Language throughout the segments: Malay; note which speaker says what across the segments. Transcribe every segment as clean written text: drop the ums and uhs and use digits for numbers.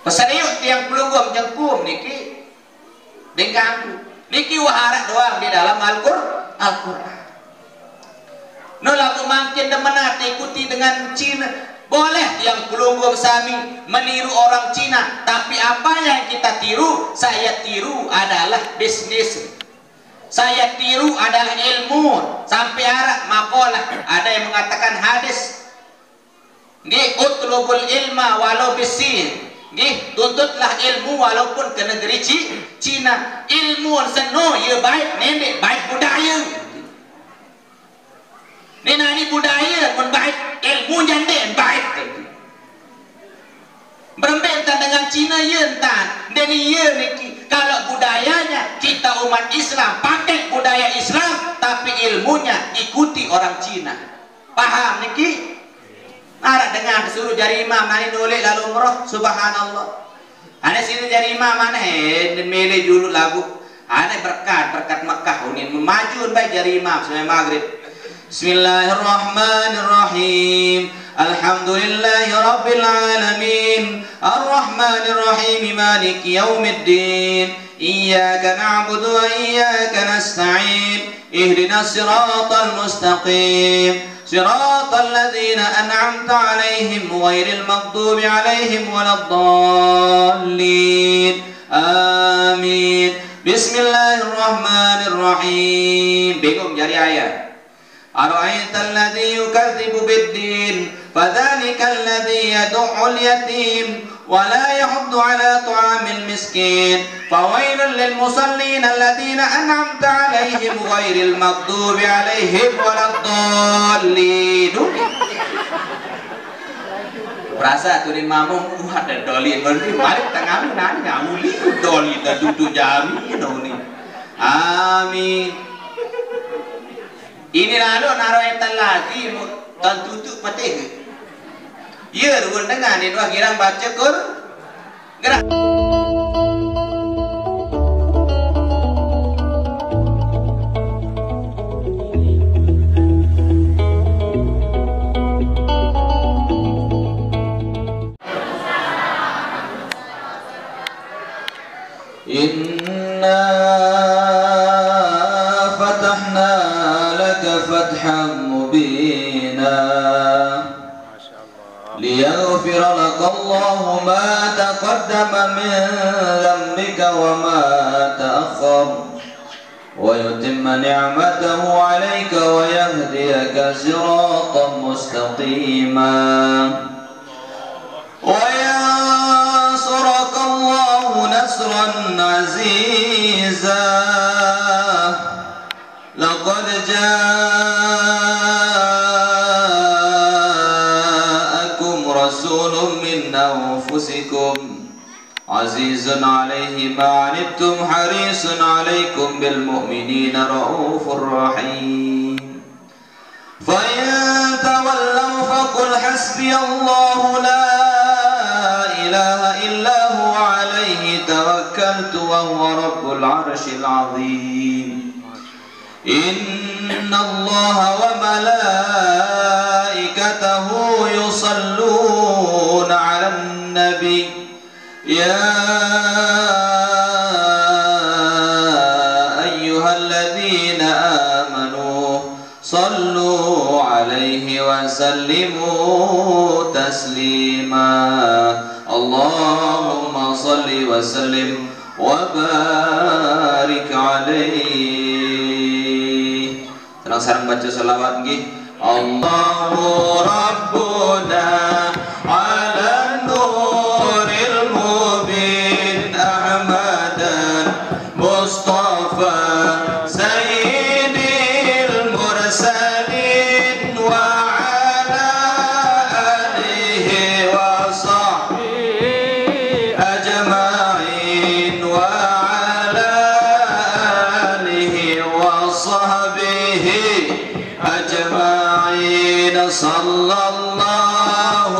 Speaker 1: Peseriut tiang pelunggum jengkum niki dengkang niki waharat doang di dalam Al-Quran. No lagu makin demenat ikuti dengan Cina. Boleh tiang pelunggum sami meniru orang Cina, tapi apa yang kita tiru? Saya tiru adalah bisnis. Saya tiru adalah ilmu. Sampai harap makalah ada yang mengatakan hadis. Nggih, utlubul ilma walau bisin. Nggih, tuntutlah ilmu walaupun ke negeri Cina. Ilmu seno ya baik, nenek baik budaya. Nenek ini budaya pun baik, ilmu jande baik. Berbentan dengan Cina ya entan. Dan iya niki kalau budayanya kita umat Islam pakai budaya Islam, tapi ilmunya ikuti orang Cina. Paham niki? Nara dengan suruh jari imam nani nolek lalu umroh, subhanallah. Ane sini jari imam mana mele dulu lagu. Ane berkat Mekah unin memajuan baik jari imam sampai maghrib. Bismillahirrahmanirrahim. Alhamdulillahi rabbil alamin. Ar-Rahmanir-Rahim maliki yaumiddin. Iyyaka na'budu wa iyyaka nasta'in. Ihdinas siratal mustaqim. صراط الذين أنعمت عليهم غير المغضوب عليهم ولا الضالين آمين بسم الله الرحمن الرحيم. Bingung cari ayat. أرأيت الذي يكذب بالدين فذلك الذي يدع اليتيم ولا يحض على طعام المسكين فويل للمصلين الذين أنعمت عليهم غير المغضوب عليهم ولا الضالين. Perasa tu di mamung ada doli berarti balik tengah nani ngamuli doli dah duduk jami ni. Amin. Ini lalu naruh etan lagi dan tutup patih. Ya, ruang tengah ni dua girang baca kur gerak. Inna fatahna laka fathan mubina ليغفر لك الله ما تقدم من ذنبك وما تأخر ويتم نعمته عليك ويهديك صراطا مستقيما وينصرك الله نصرا عزيزا لقد رسول من أنفسكم عزيز عليه ما عنتم حريص عليكم بالمؤمنين رؤوف رحيم فإن تولوا فقل حسبي الله لا إله إلا هو عليه توكلت وهو رب العرش العظيم إن الله وملائكته يصلون على النبي يا أيها الذين آمنوا صلوا عليه وسلموا تسليما اللهم صل وسلم وبارك عليه. Terang sarang baca salawat nggih. Allahu Rabbuna ala nuril mubin Ahmadan Mustafa Sayyidil Mursalin wa ala alihi wa sahbihi ajma'in wa ala alihi wa sahbihi ajma'in sallallahu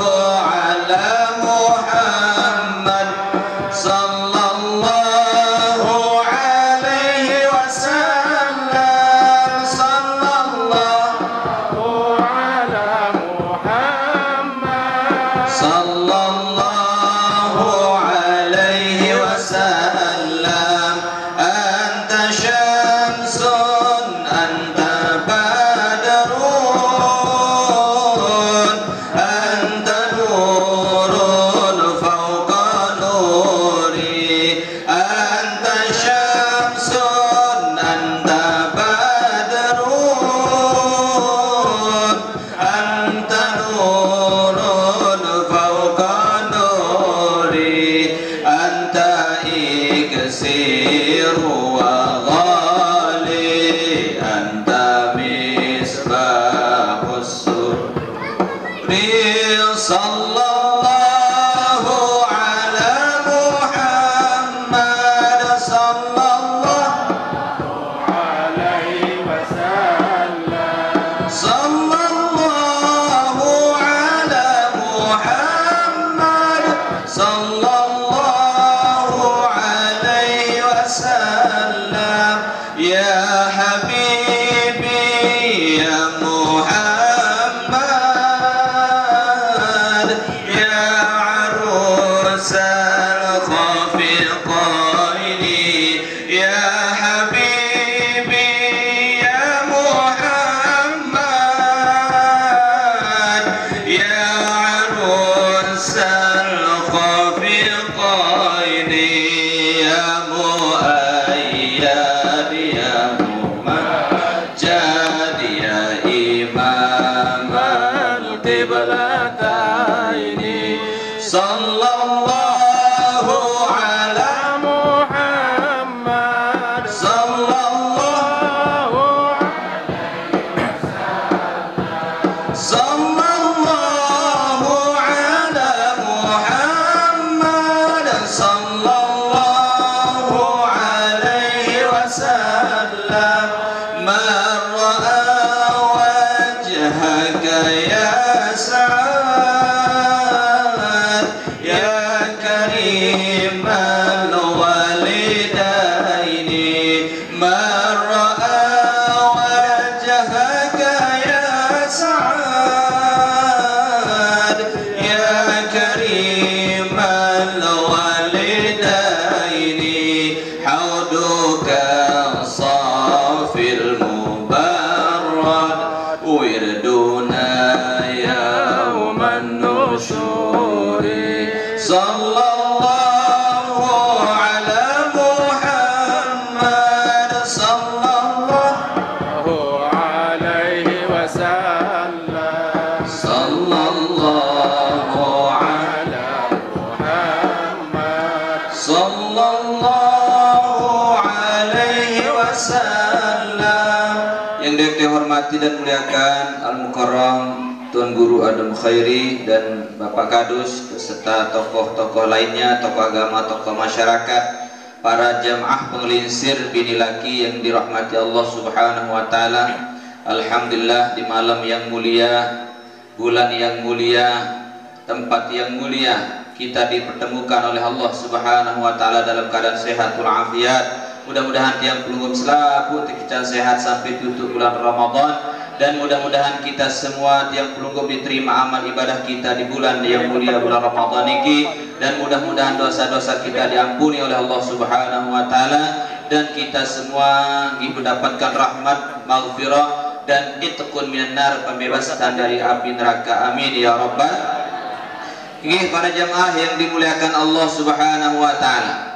Speaker 1: sallallahu alaihi wasallam ya habibi ya Muhammad ya arusal khafiqaini ya habibi ya Muhammad ya arusal khafiqaini ya muayyad ya mumajjad ya imam al-qiblataini sallallahu ala Muhammad sallallahu ala Muhammad sallallahu alaihi wasallam man ra'a wajhaka ya sa'ad ya karimal walidaini man ra'a wajhaka ya sa'ad ya karimal walidaini hauduka safil mubarrad wirduna yauman nusyuri sallallahu ala Muhammad sallallahu alaihi wasallam sallallahu ala Muhammad sallallahu alaihi wasallam. Yang dihormati dan muliakan Al-Mukarram Tuan Guru Adam Khairi dan Bapak Kadus beserta tokoh-tokoh lainnya, tokoh agama, tokoh masyarakat, para jamaah pengelinsir bini laki yang dirahmati Allah Subhanahu wa taala. Alhamdulillah di malam yang mulia, bulan yang mulia, tempat yang mulia kita dipertemukan oleh Allah Subhanahu wa taala dalam keadaan sehat walafiat. Mudah-mudahan tiang pelunggum selaku tikican sehat sampai tutup bulan Ramadan, dan mudah-mudahan kita semua tiang pelunggum diterima amal ibadah kita di bulan yang mulia bulan Ramadan ini, dan mudah-mudahan dosa-dosa kita diampuni oleh Allah Subhanahu wa taala, dan kita semua mendapatkan rahmat, maghfirah dan itqun minan nar, pembebasan dari api neraka. Amin ya rabbal. Ini para jamaah yang dimuliakan Allah Subhanahu wa taala.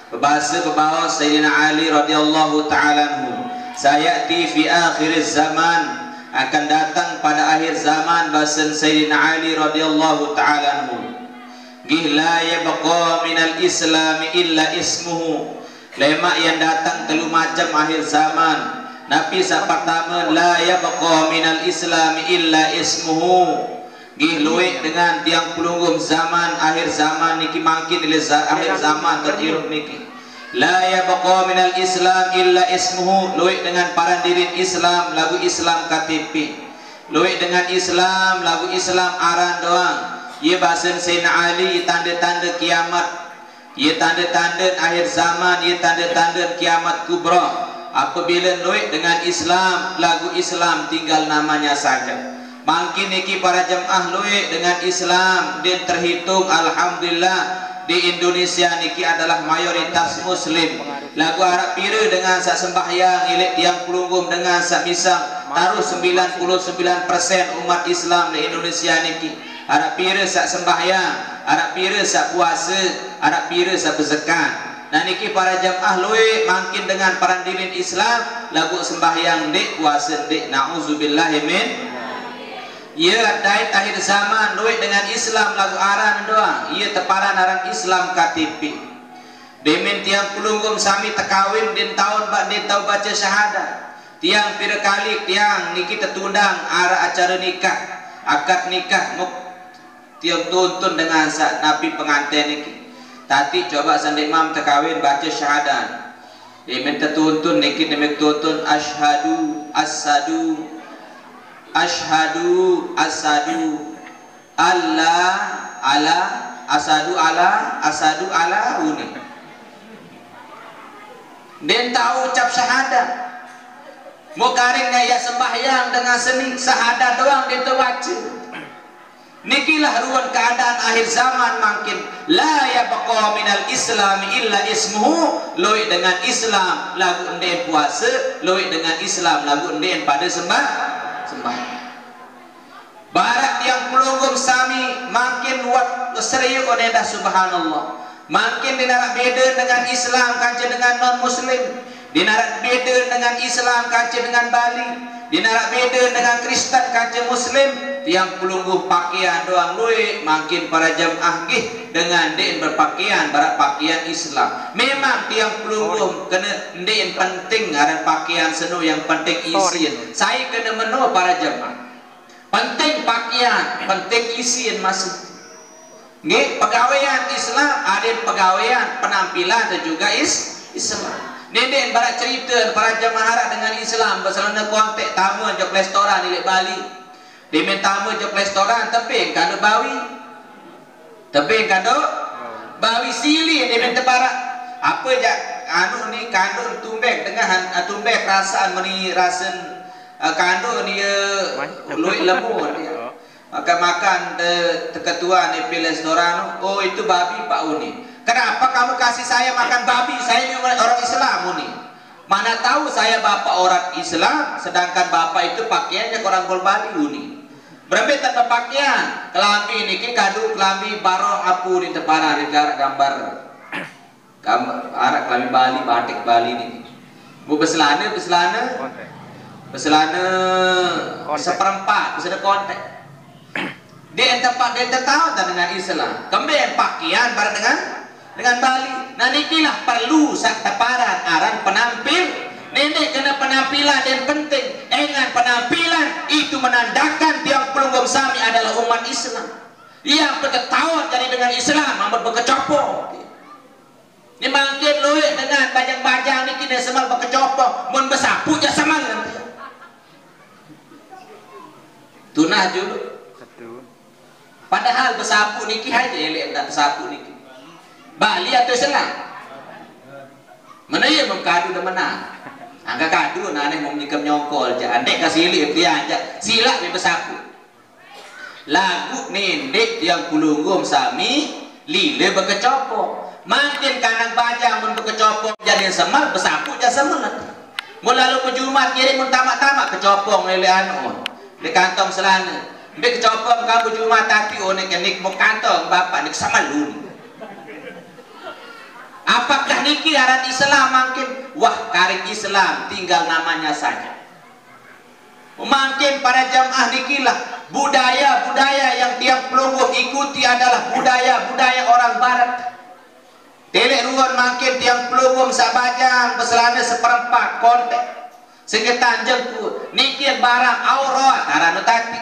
Speaker 1: Berbahasa berbahwa Sayyidina Ali radhiyallahu ta'ala anhu, sayati fi akhir zaman, akan datang pada akhir zaman bahasa Sayyidina Ali radhiyallahu ta'ala anhu, la yabqa minal islam illa ismuhu, lemak yang datang telu macam akhir zaman. Nabi sa pertama la yabqa minal islam illa ismuhu, luik dengan tiang pelunggum zaman akhir zaman niki makin akhir zaman terhirup niki. La yabqa minal islam illa ismuhu, luik dengan parandirin Islam lagu Islam KTP, luik dengan Islam lagu Islam aran doang. Ia bahasa Sayyidina Ali tanda-tanda kiamat, ia tanda-tanda akhir zaman, ia tanda-tanda kiamat kubra. Apabila luik dengan Islam lagu Islam tinggal namanya saja. Makin niki para jemaah luik dengan Islam dan terhitung alhamdulillah di Indonesia niki adalah mayoritas muslim. Lagu Arab pira dengan sak sembahyang ilik tiang pelunggum dengan sak misang taruh 99% umat Islam di Indonesia niki. Arab pira sak sembahyang, Arab pira sak puasa, Arab pira sak berzakat. Nah niki para jemaah luik makin dengan parandirin Islam lagu sembahyang dik, puasa dik. Nauzubillahi min. Ia dait akhir zaman luik dengan Islam lagu aran doang. Ia teparan aran Islam KTP. Demen tiang pelunggum sami tekawin din tahun bak din tahu baca syahadat. Tiang pira kali tiang niki tertundang arah acara nikah, akad nikah muk tiang tuntun dengan sak nabi pengantin niki. Tati coba sandi imam tekawin baca syahadat. Demen tertuntun niki demen tuntun asyhadu asadu Ashhadu asadu Allah ala asadu ala uni. Den tahu ucap syahadat. Mau karing ya sembahyang dengan seni syahadat doang dia terbaca. Nikilah ruang keadaan akhir zaman makin la yabqa minal islam illa ismuhu. Loi dengan Islam lagu enden puasa, loi dengan Islam lagu enden pada sembahyang. Barat yang pelunggum sami makin serius onedah subhanallah. Makin dinarak beda dengan Islam kaca dengan non muslim, dinarak beda dengan Islam kaca dengan Bali, dinarak beda dengan Kristen kaca muslim. Yang pelungguh pakaian doang lui makin para jamaah gih dengan den berpakaian barat pakaian Islam. Memang tiang pelungguh kena den penting ada pakaian seno yang penting isian. Saya kena menu para jamaah. Penting pakaian, penting isian masih. Nggih, pegawaian Islam ada pegawaian penampilan dan juga Islam. Neden barat cerita para jemaah dengan Islam bersama kontak tamu jok restoran di Bali. Dia tamu jok restoran tapi kado bawi. Tapi kado bawi sili dia minta barat. Apa je anu ni kado tumbek dengan tumbek rasaan meni rasen kado dia luit lemur dia. Maka makan ketua ni pilih restoran. Oh itu babi Pak Uni. Kenapa kamu kasih saya makan babi? Saya ini orang Islam Uni. Mana tahu saya bapak orang Islam, sedangkan bapak itu pakaiannya orang Bali Uni. Berapa tanpa pakaian? Kelambi ini kado kelambi barong apu di tepara di gambar arak kelambi Bali, batik Bali ini. Bu beselana seperempat, bisa kontak. Dia tempat dia tahu dengan Islam. Kemudian pakaian bareng dengan Bali. Nah nikilah perlu sak teparan aran penampil. Nenek kena penampilan yang penting. Dengan penampilan itu menandakan tiang pelunggum sami adalah umat Islam. Yang berketahuan jadi dengan Islam, amat berkecopo. Ini makin luik dengan bajang-bajang ni kena semal berkecopo. Mun besapu je semal nanti. Tunah dulu. Padahal bersapu niki aja elek tak bersapu niki. Bali atau Selang? Mana ya mengkadu dah menang. Angka kadu nak ane mau nikam nyongkol je. Andek kasih elek dia aja. Silap dia bersapu. Lagu nendek yang kulunggum sami lile berkecopo. Makin kanak bajang mun berkecopo jadi semal bersapu je semal nanti. Mula lalu Jumat kiri mun tamak-tamak kecopong lele anu di kantong selana. Bik kecopong kamu Jumat tapi onek nik mau kantong bapak nik sama lu. Apakah niki aran Islam makin wah karing Islam tinggal namanya saja. Makin para jamaah nikilah budaya-budaya yang tiap pelungguh ikuti adalah budaya-budaya orang barat. Telek ruan makin tiang pelungguh sabajang beselana seperempat kontek. Segetan jengku niki barang aurat aranu tati.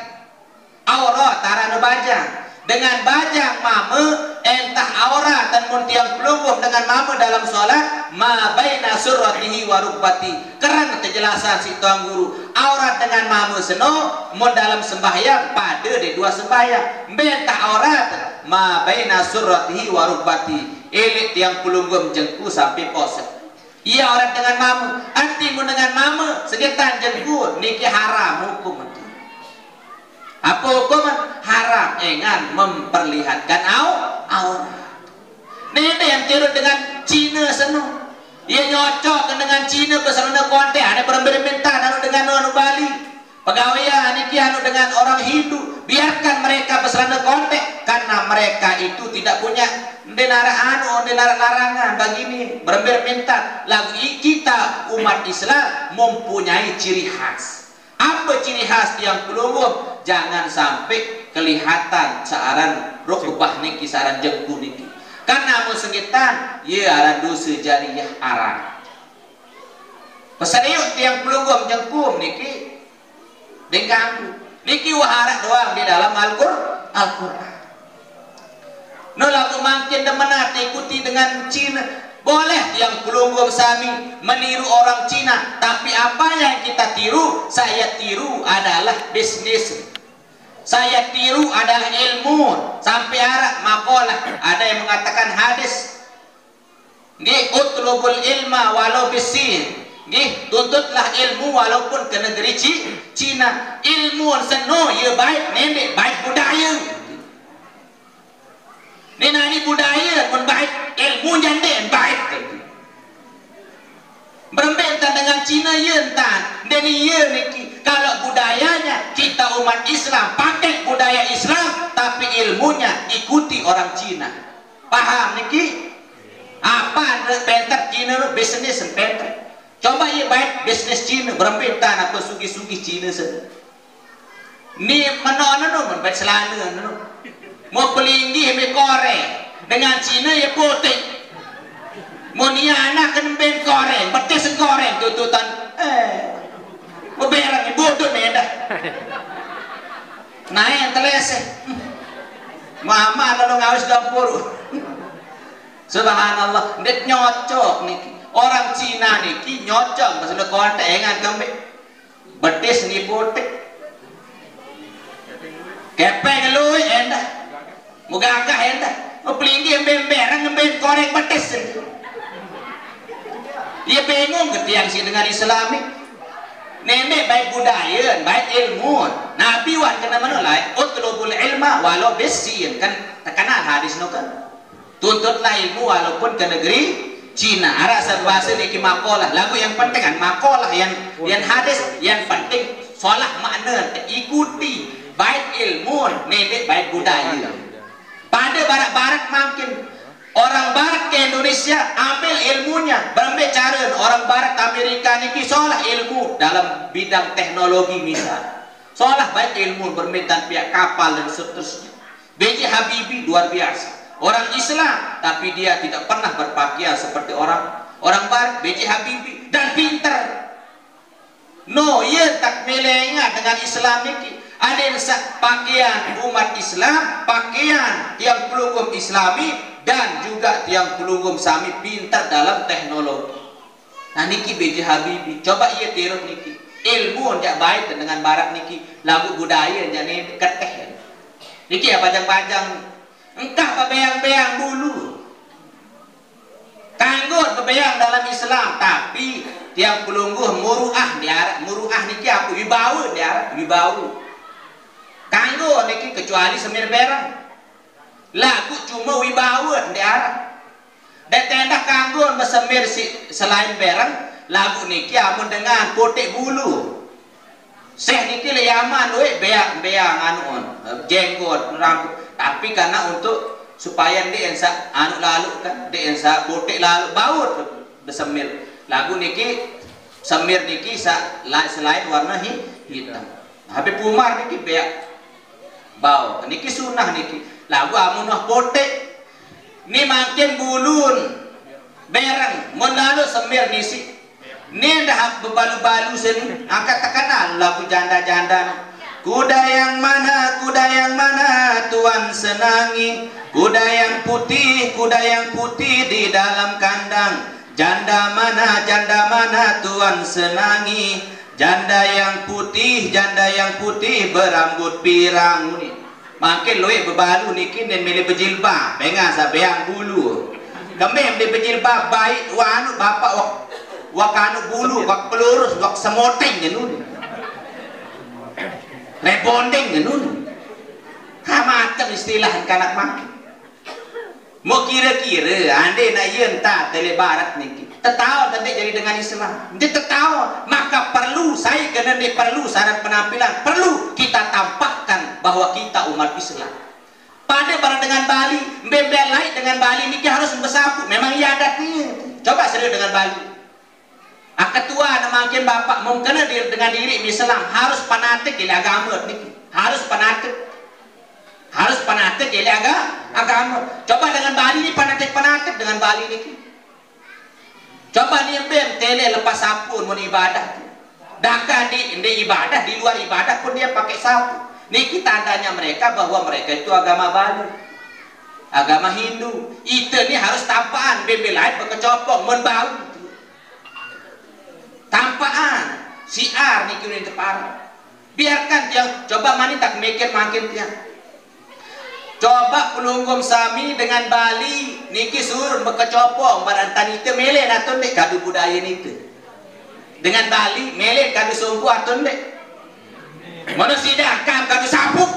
Speaker 1: Aurat tarana bajang dengan bajang mame entah aurat dan mun tiang pelungguh dengan mame dalam solat ma baina surratihi wa rukbati. Kerana kejelasan si tuan guru aurat dengan mame seno mun dalam sembahyang pada de dua sembahyang entah aurat ma baina surratihi wa rukbati. Elit tiang pelungguh jengku sampai poset. Ia aurat dengan mame anti mun dengan mame segetan jengku niki haram hukum. Apa hukuman? Haram engan memperlihatkan aurat. Nenek yang tiru dengan Cina seno. Ia nyocok dengan Cina bersama kontek. Ada berminta anu dengan anu Bali. Pegawaian niki anu dengan orang Hindu. Biarkan mereka bersama kontek karena mereka itu tidak punya denara larangan begini berminta. Lagi kita umat Islam mempunyai ciri khas. Apa ciri khas yang pelungguh? Jangan sampai kelihatan searan rukbah niki searan jengku niki. Karena mau sengitan, ya aran dosa jariyah arah. Peseriut yang pelungguh jengku niki dengkang niki waharat doang di dalam Al-Quran. No lagu makin demenat ikuti dengan Cina. Boleh yang pelungguh sami meniru orang Cina, tapi apa yang kita tiru, saya tiru adalah bisnis. saya tiru adalah ilmu. Sampai harap makalah ada yang mengatakan hadis, nggih, utlubul ilma walau bisin, nggih, tuntutlah ilmu walaupun ke negeri Cina. Ilmu seno ya baik nenek baik budaya. Nena ni budaya pun baik, ilmu jande baik. Berbentan dengan Cina ya entan. Dan iya niki kalau budayanya kita umat Islam pakai budaya Islam, tapi ilmunya ikuti orang Cina. Paham niki? Apa penter Cina lu bisnis penter. Coba ya baik bisnis Cina berbentan apa sugi-sugi Cina saja. Ni mana no baik selana no. Mau pelinggi me kore dengan Cina ya putih. Mau ni anak kan ben koreng, betis koreng tututan. Mau berang bodoh ni dah. Naik telese. Mama lalu ngawis dapur. Subhanallah, dia nyocok niki. Orang Cina niki nyocok pasal kontek engan kambing. Betis ni putih. Kepeng lui endah. Mugagah endah. Mau pelinggi ben berang ben koreng betis. Dia bingung ketiang si dengan Islami. Nenek baik budaya, baik ilmu. Nabi wan kena mana lah? Utlubul ilma walau bisin, kan terkenal hadis no kan. Tuntutlah ilmu walaupun ke negeri Cina. Arah bahasa ni makalah. Lagu yang penting kan makalah yang hadis yang penting solah makna ikuti baik ilmu nenek baik budaya. Pada barat-barat makin orang barat ke Indonesia ambil ilmunya, berambil cara orang barat Amerika ni solah ilmu dalam bidang teknologi misal. Solah baik ilmu berminat pihak kapal dan seterusnya. B.J. Habibie luar biasa. Orang Islam tapi dia tidak pernah berpakaian seperti orang barat. B.J. Habibie dan pintar. No, ia tak melenga dengan Islam ini. Ada yang pakaian umat Islam, pakaian yang pelugum Islami, dan juga yang pelugum Sami pintar dalam teknologi. Nah niki B.J. Habibie, coba ia tiru niki. Ilmu jak baik dengan barat niki, lagu budaya jadi keteh. Niki ya pajang-pajang, entah bebeang-beang dulu. Kanggut bebeang dalam Islam, tapi yang pelungguh muruah diarah, muruah niki apa? Wibawa diarah, wibawa. Kanggut niki kecuali semir berang. Lagu cuma wibawa di arah. Dan tenda kanggun bersemir selain berang. Lagu niki amun dengan potek bulu. Seh niki le yaman we beang anu jenggot rambut. Tapi karena untuk supaya dia ensa anu lalu kan, dia ensa potek lalu baut bersemir. Lagu niki semir niki selain warna hitam. Habis Umar niki beak bau. Niki sunah niki. Lagu amunah potek ni makin bulun berang mun lalu semir nisi ni dah bebalu-balu sen angkat terkenal lagu janda-janda. Kuda yang mana tuan senangi, kuda yang putih di dalam kandang. Janda mana tuan senangi, janda yang putih berambut pirang ni. Makin loe bebalu niki dan milih berjilbab, bengas beang bulu. Kami dia berjilbab baik wanu bapak wakanu bulu, wak pelurus, wak semoting genun. Rebonding genun. Macam istilah kanak makin. Mau kira-kira ande nak yenta tele barat niki. Tetau tadi jadi dengan Islam. Dia tetau maka perlu saya kena dia perlu syarat penampilan perlu kita tampakkan bahwa kita umat Islam. Pada barang dengan Bali, bembel lain dengan Bali niki harus bersapu. Memang ia adatnya. Coba serius dengan Bali. Ketua makin bapak mungkin dengan diri Islam harus fanatik dari agama niki. Harus fanatik dari agama. Coba dengan Bali ni fanatik dengan Bali niki. Coba ni bem tele lepas sapu mun ibadah. Dahkan di ibadah, di luar ibadah pun dia pakai sapu. Niki tandanya mereka bahwa mereka itu agama Bali. Agama Hindu. Itu ni harus tampaan bembel lain berkecopong mun bau. Tampaan siar niki ni tepar. Biarkan tiang coba mani tak mikir makin tiang. Coba pelunggum sami dengan Bali niki sur bekecopong badan tanite mele atun dek kadu budaya nite. Dengan Bali mele kadu sumpu atun dek. Manusia dakam kadu sapuk.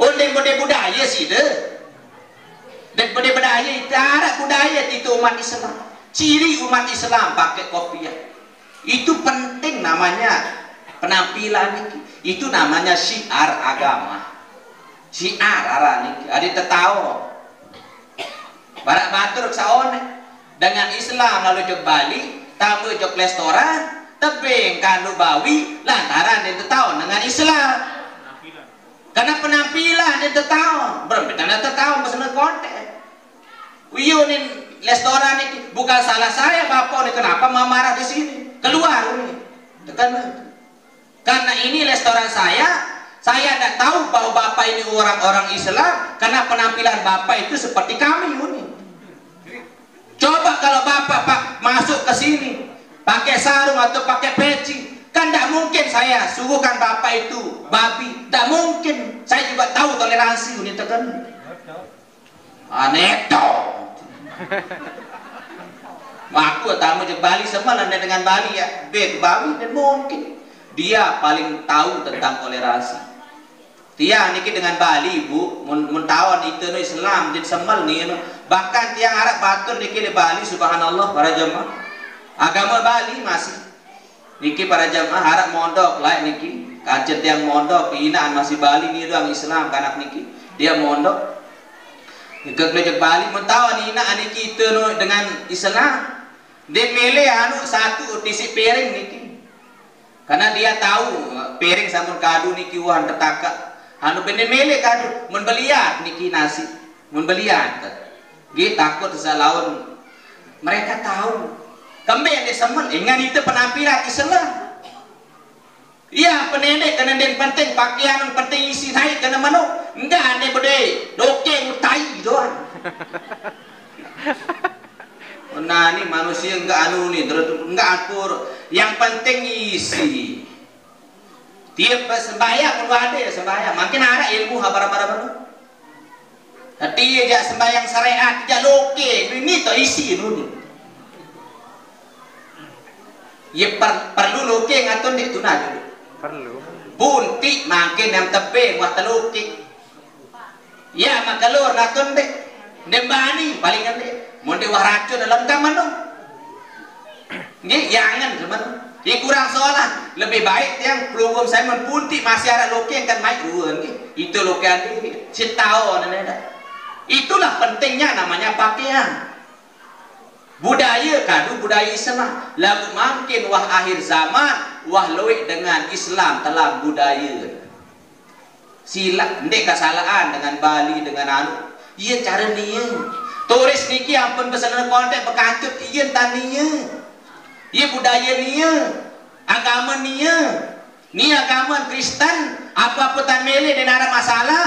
Speaker 1: Onde budaya sih deh. Dan budaya itu ada budaya itu umat Islam. Ciri umat Islam pakai kopiah. Itu penting namanya penampilan itu namanya syiar agama. Syiar arani ada tetao barak batur saone dengan Islam lalu jog Bali tamu jog restoran tebing kanu bawi lantaran dia tetao dengan Islam karena penampilan dia tetao berbeda tetao pesan konten uyunin restoran ini bukan salah saya bapak ini kenapa marah di sini keluar ini karena ini restoran saya tidak tahu bahwa bapak ini orang-orang Islam karena penampilan bapak itu seperti kami ini. Coba kalau bapak masuk ke sini pakai sarung atau pakai peci, kan tidak mungkin saya suruhkan bapak itu babi, tidak mungkin. Saya juga tahu toleransi ini tekan. Aneh toh. Aku tamu je Bali semalam dengan Bali ya, ke Bali dan mungkin dia paling tahu tentang toleransi. Tiang niki dengan Bali bu, mun tawon itu no Islam jadi semal nih, bahkan tiang Arab batur niki di Bali, subhanallah para jemaah agama Bali masih niki para jemaah Arab mondok lah niki, kancet tiang mondok hinaan masih Bali nih doang Islam kanak niki dia mondok, nikah belajar Bali mun tawon hinaan niki itu no dengan Islam, dia milih anu satu tisi piring niki, karena dia tahu piring sampun kadu niki wan tetaka. Anu bener mele kadu mun beliat niki nasi mun beliat gitu takut lawan mereka tahu kembe yang disemen ingat itu penampilan Islam iya penendek kena den penting pakaian yang penting isi naik kena manu enggak ane bede dokeng tai doang nah ini manusia enggak anu nih enggak atur yang penting isi tiap sembahyang ada sembahyang makin ada ilmu habar-habar baru tapi aja sembahyang syariat aja loke ini to isi ini ya perlu loke ngatur di tuna dulu perlu punti makin yang tebe buat loke ya makalor ngatur deh dembani paling ande mau dewa racun dalam kamar dong ini jangan teman ini kurang sholat, lebih baik yang pelunggung saya menpunti masih ada loke yang kan main ruang itu loke ini, citao itulah pentingnya namanya pakaian. Budaya kadu budaya Islam, lagu makin wah akhir zaman, wah loik dengan Islam dalam budaya. Sila, ndek kesalahan dengan Bali dengan anu, iya cara niya. Turis niki ampun pesanan konten bekancut iya taniya. Iya budaya niya, agama niya, ni agama Kristen, apa-apa tan mele dan ada masalah.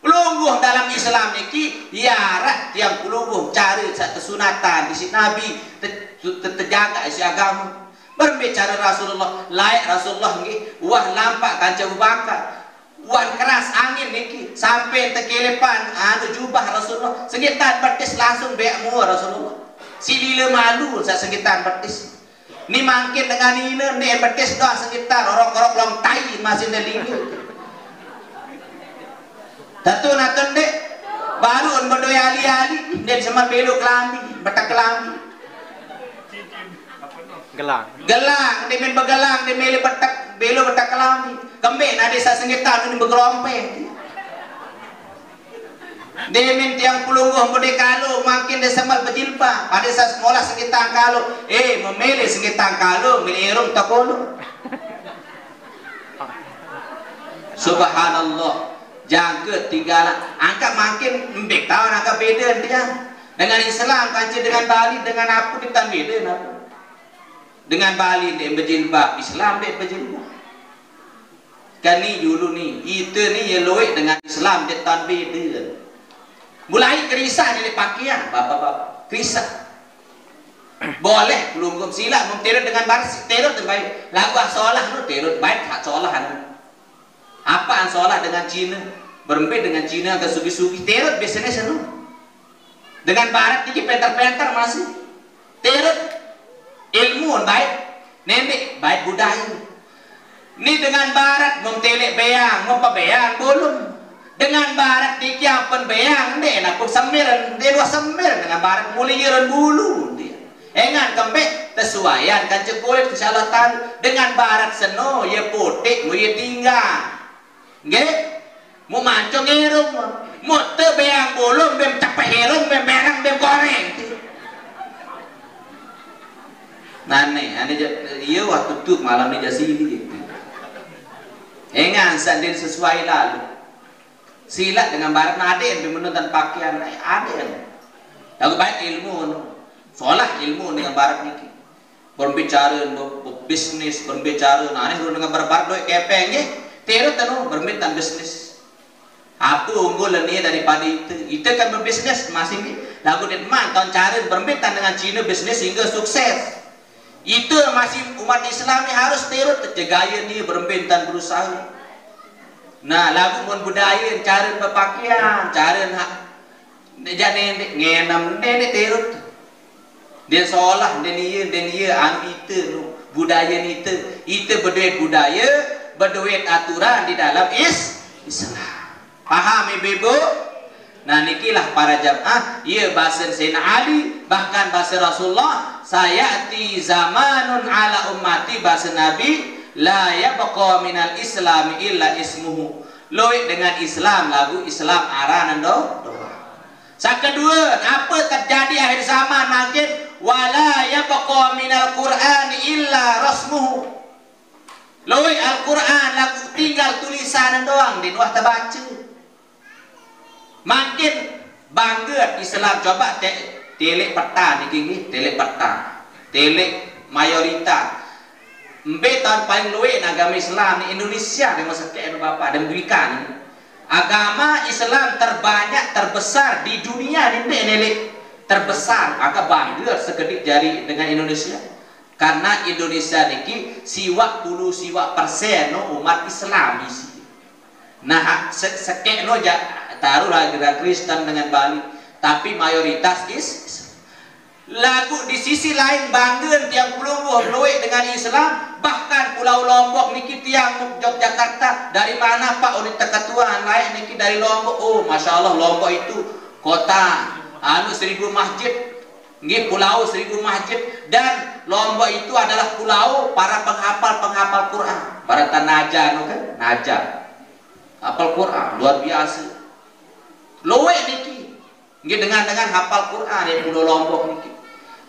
Speaker 1: Pelungguh dalam Islam niki, ya rak yang pelungguh cari satu sunatan di si Nabi terjaga isi agama. Berbicara Rasulullah, layak Rasulullah niki, wah lampak kanca Bakar, wah keras angin niki, sampai tekelepan anu jubah Rasulullah, segitan betis langsung beakmu Rasulullah. Si lila malu sa segitan betis. Ni mangkin dengan ini ni betis doang segitar orok-orok long tai masih delingi. Tentu natun dek baru on berdoa ali-ali dan sama belok kelambi, betak kelambi. Gelang, dia main begelang, dia mele betak belok betak kelambi. Kembe nade sa segitar ni begerompeng. Demin tiang pelungguh bode kalau makin desember berjilbab pada saat sekolah sekitar kalau memilih sekitar kalau milih takolo subhanallah jangka tiga angka makin mbek tahu angka beda dia dengan Islam kanci dengan Bali dengan apa kita beda dengan Bali dia berjilbab Islam dia berjilbab kan ni dulu ni itu ni yeloi dengan Islam dia tan beda. Mulai kerisah dari pakaian, bapak-bapak, kerisah. boleh belum sila memterut dengan baris terut baik lagu asolah nu terut baik hak solah apa ansolah dengan Cina berembet dengan Cina ke sugi-sugi terut biasanya senu dengan barat ini penter-penter masih terut ilmu baik nenek baik budaya ini dengan barat memtelek beang mempebeang belum dengan barat niki ampun beang deh nak semiran dia dua semiran dengan barat muliran bulu dia engan kembek tesuaian kan cekulit insyaallah dengan barat seno ya potek mu ya tinggal nggih mu mancung ngirum mu teu beang bulu bem capek herum bem berang bem goreng nane ane ieu waktu tuh malam ni jasi ini gitu engan sandin sesuai lalu silat dengan barat nade yang menonton pakaian ada lagu baik ilmu solah ilmu dengan barat niki berbicara bisnis berbicara nah ini dengan barat doi kepeng ye terus tanu bermintan bisnis apa unggul ni daripada itu kan berbisnis masih ni lagu ditman tahun cari bermintan dengan Cina bisnis hingga sukses itu masih umat Islam harus terus terjagaya ni bermintan berusaha. Nah, lagu mun budaya cara berpakaian, cara nak jadi ngenam nenek terut. Dia seolah dan dia anu itu budaya itu berduit budaya, berduit aturan di dalam Islam. Paham ibu? Nah, nikilah para jamaah, ia bahasa Sayyidina Ali, bahkan bahasa Rasulullah, sayati zamanun ala ummati bahasa Nabi la yabqa minal islam illa ismuhu loik dengan Islam lagu Islam aranan doa kedua apa terjadi akhir zaman makin wala yabqa minal qur'an illa rasmuhu loik Al-Quran lagu tinggal tulisan doang di nuah terbaca makin bangga Islam coba telek peta ni telek peta telek mayoritas Mbe tahun paling luwe agama Islam di Indonesia dengan sakit bapak dan berikan agama Islam terbanyak terbesar di dunia ini terbesar agak bangga sekedik jari dengan Indonesia karena Indonesia niki siwak persen no umat Islam isi nah sekek no taruhlah gerak Kristen dengan Bali tapi mayoritas lagu di sisi lain bangga tiang pulau luwe dengan Islam bahkan Pulau Lombok niki tiang Yogyakarta dari mana Pak unit ketuaan lain niki dari Lombok oh Masya Allah Lombok itu kota anu 1000 masjid nggih pulau 1000 masjid dan Lombok itu adalah pulau para penghafal Quran para tanaja no kan naja hafal Quran luar biasa luwe niki nggih dengan hafal Quran di Pulau Lombok niki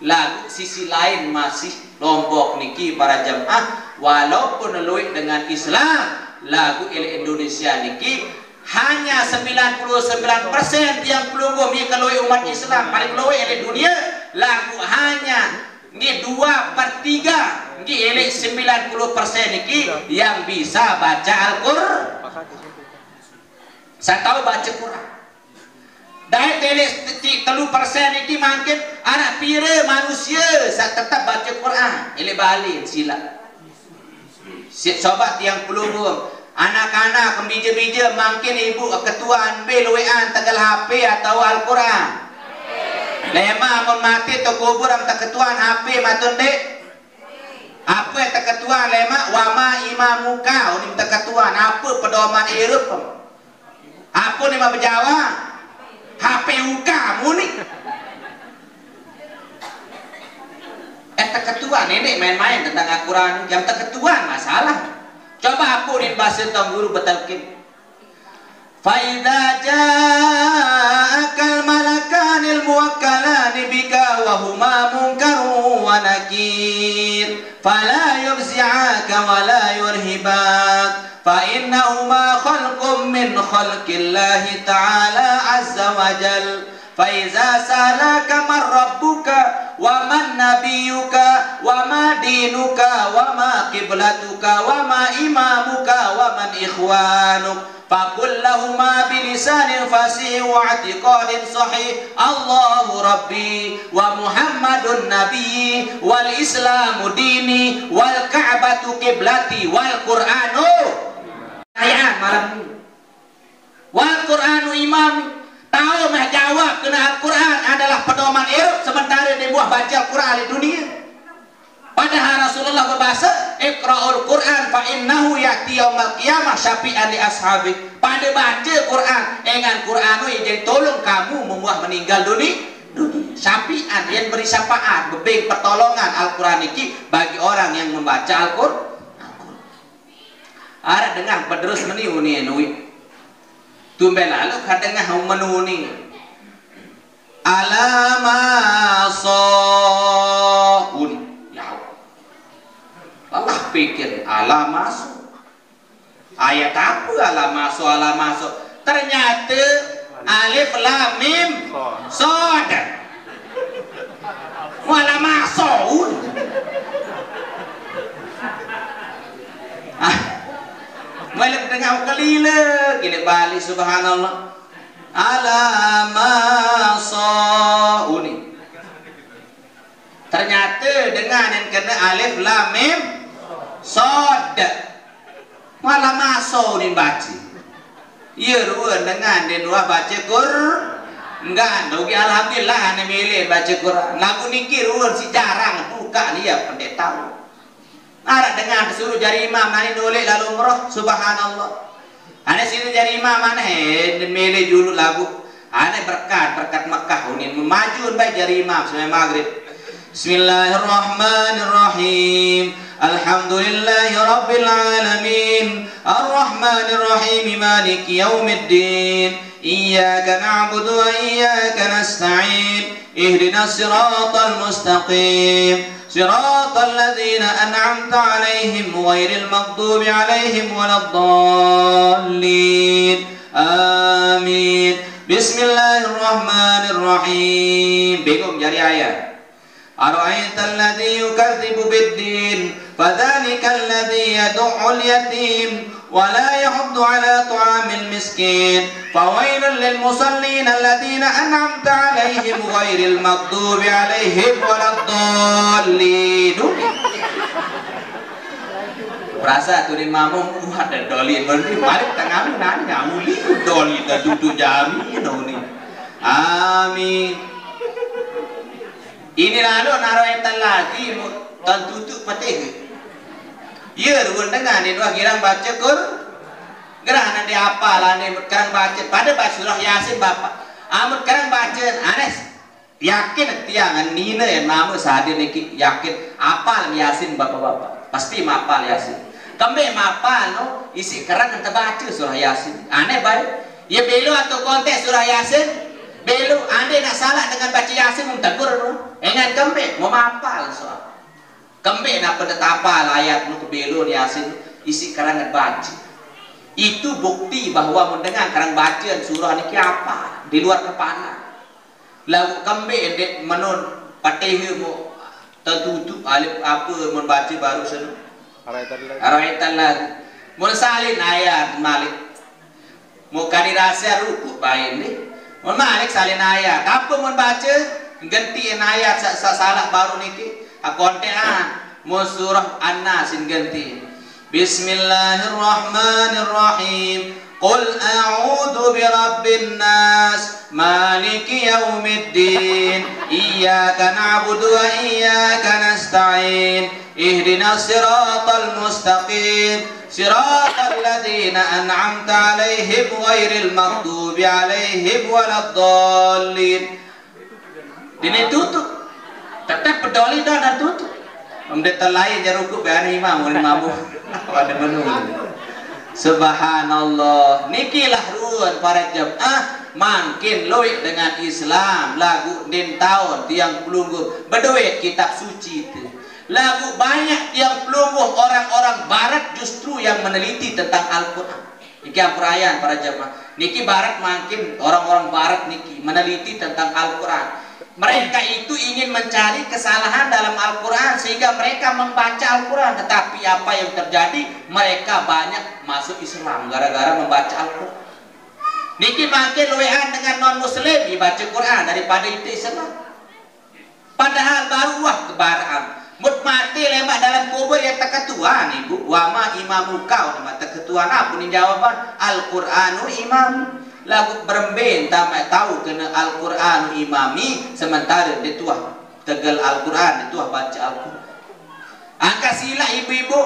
Speaker 1: lagu sisi lain masih Lombok niki para jamaah walaupun luwih dengan Islam lagu Indonesia niki hanya 99% yang pelunggu mereka luwih umat Islam paling luwih di dunia lagu hanya ngi 2/3 ngi 90% niki yang bisa baca Al-Quran saya tahu baca Quran dari teles 3% ini makin anak pira manusia saya tetap baca Quran ini balik sila coba tiang pelunggung anak-anak kembija-bija makin ibu ketuaan beluan tegal HP atau Al-Quran lema amun mati to kubur am ketuaan HP matun dek apa ketuaan lema wama imamuka unim ketuaan apa pedoman irup apa ni ma berjawa HPU kamu nih ketuaan nenek main-main tentang Al-Quran yang ketuaan masalah coba aku nih bahasa tong guru betalkin faida ja'akal malakanil muwakkalani bika wa huma munkaru wa nakir fala yubzi'aka wa la yurhibak fa innahuma khalqum min khalqillahi ta'ala azza wa jal fa iza salaka man rabbuka wa man nabiyuka wa ma dinuka wa ma qiblatuka wa ma imamuka wa man ikhwanuk faqul lahuma bilisanin fasih wa i'tiqadin sahih Allahu rabbi wa Muhammadun nabi wal islamu dini wal ka'batu qiblati wal qur'anu ayat malam ini wal qur'anu imam. Tahu mah jawab kena Al-Quran adalah pedoman hidup sementara dia buah baca Al-Quran di dunia. Padahal Rasulullah berbahasa Iqra'ul Quran fa innahu ya'ti yaumal qiyamah syafi'an li ashabi. Pada baca Quran dengan Quran itu jadi tolong kamu membuah meninggal dunia. Syafi'an yang beri syafaat bebeng pertolongan Al-Quran ini bagi orang yang membaca Al-Quran. Ada dengar pedrus meniu ni nuwi. Tumben lalu kadang-kadang menu ni alamasun ya Allah pikir alamasu ayat apa alamasu ternyata alif lam mim sod walamasun Malik dengan kalila gini balik subhanallah alamasauni ternyata dengan yang kena alif lam mim sod walamasauni baca iya ruan dengan dia dua baca enggak dogi alhamdulillah ane milih baca Quran lagu niki ruan si jarang buka dia pendek tahu. Ada dengar disuruh jadi imam nani dolek lalu umrah subhanallah. Ane sini jadi imam ane mele dulu lagu. Ane berkat Mekah ini maju baik jadi imam sampai maghrib. Bismillahirrahmanirrahim. Alhamdulillahi rabbil alamin. Arrahmanirrahim maliki yaumiddin. Iyyaka na'budu wa iyyaka nasta'in. Ihdinas siratal mustaqim. صراط الذين أنعمت عليهم غير المغضوب عليهم ولا الضالين آمين بسم الله الرحمن الرحيم bingung jadi ayat أرأيت الذي يكذب بالدين فذلك الذي يدع اليتيم ولا يحض على طعام المسكين فويل للمصلين الذين أنعمت عليهم غير المغضوب عليهم ولا الضالين. Perasa tu ni mamu ada dolin berarti balik tengah nanya muli dolin dah duduk jami ni. Amin. Ini lalu naroetan lagi tutup patih. Ya, ruang dengan ni dua girang baca gerah nanti apa lah ni kerang baca pada baca surah Yasin bapa. Amut kerang baca anes yakin tiang nina yang nama sahaja ni yakin apal Yasin bapa pasti mapal Yasin. Kembe mapal no isi kerang nanti baca surah Yasin. Aneh baik. Ya belu atau kontes surah Yasin belu. Ande nak salah dengan baca Yasin tegur no. Engan kembe mau mapal soal. Kembe nak penetapal ayat nu kebelu Yasin isi kerang baca. Itu bukti bahwa mendengar kerang bacaan surah ni apa di luar kepala. Lagu kembe dek menun patih mu tertutup alif apa membaca baru sen. Araitan lagi. Mun salin ayat malik. Mu kadirasa ruku bain ni. Mun malik salin ayat. Apa mun baca ganti ayat salah baru niki. Akontean mu surah An-Nas ganti. Bismillahirrahmanirrahim. Qul a'udzu birabbin nas maliki yaumiddin iyyaka na'budu wa iyyaka nasta'in ihdinas siratal mustaqim siratal ladzina an'amta 'alaihim ghairil maghdubi 'alaihim waladdallin. Dini tutup tetap peduli dan tutup. Mendeta lain jarukuk bahan imam ada menu. Subhanallah. Nikilah ruan para jemaah makin loik dengan Islam lagu din tahun tiang pelungguh berduit kitab suci itu. Lagu banyak tiang pelungguh orang-orang barat justru yang meneliti tentang Al-Quran. Niki yang perayaan para jemaah. Niki barat makin orang-orang barat niki meneliti tentang Al-Quran. mereka itu ingin mencari kesalahan dalam Al-Quran sehingga mereka membaca Al-Quran, tetapi apa yang terjadi, mereka banyak masuk Islam gara-gara membaca Al-Quran. Niki makin luwean dengan non muslim dibaca Quran daripada itu Islam. Padahal baru wah kebaraan mut mati lemak dalam kubur yang terketua nih bu, wama imamu kau nama terketua apa nih jawaban Al-Quranu imam. Lagu beremben tak tahu kena Al-Quranu imami sementara dia tuah tegal Al-Quran, dia tuah baca Al-Quran. Angka sila ibu-ibu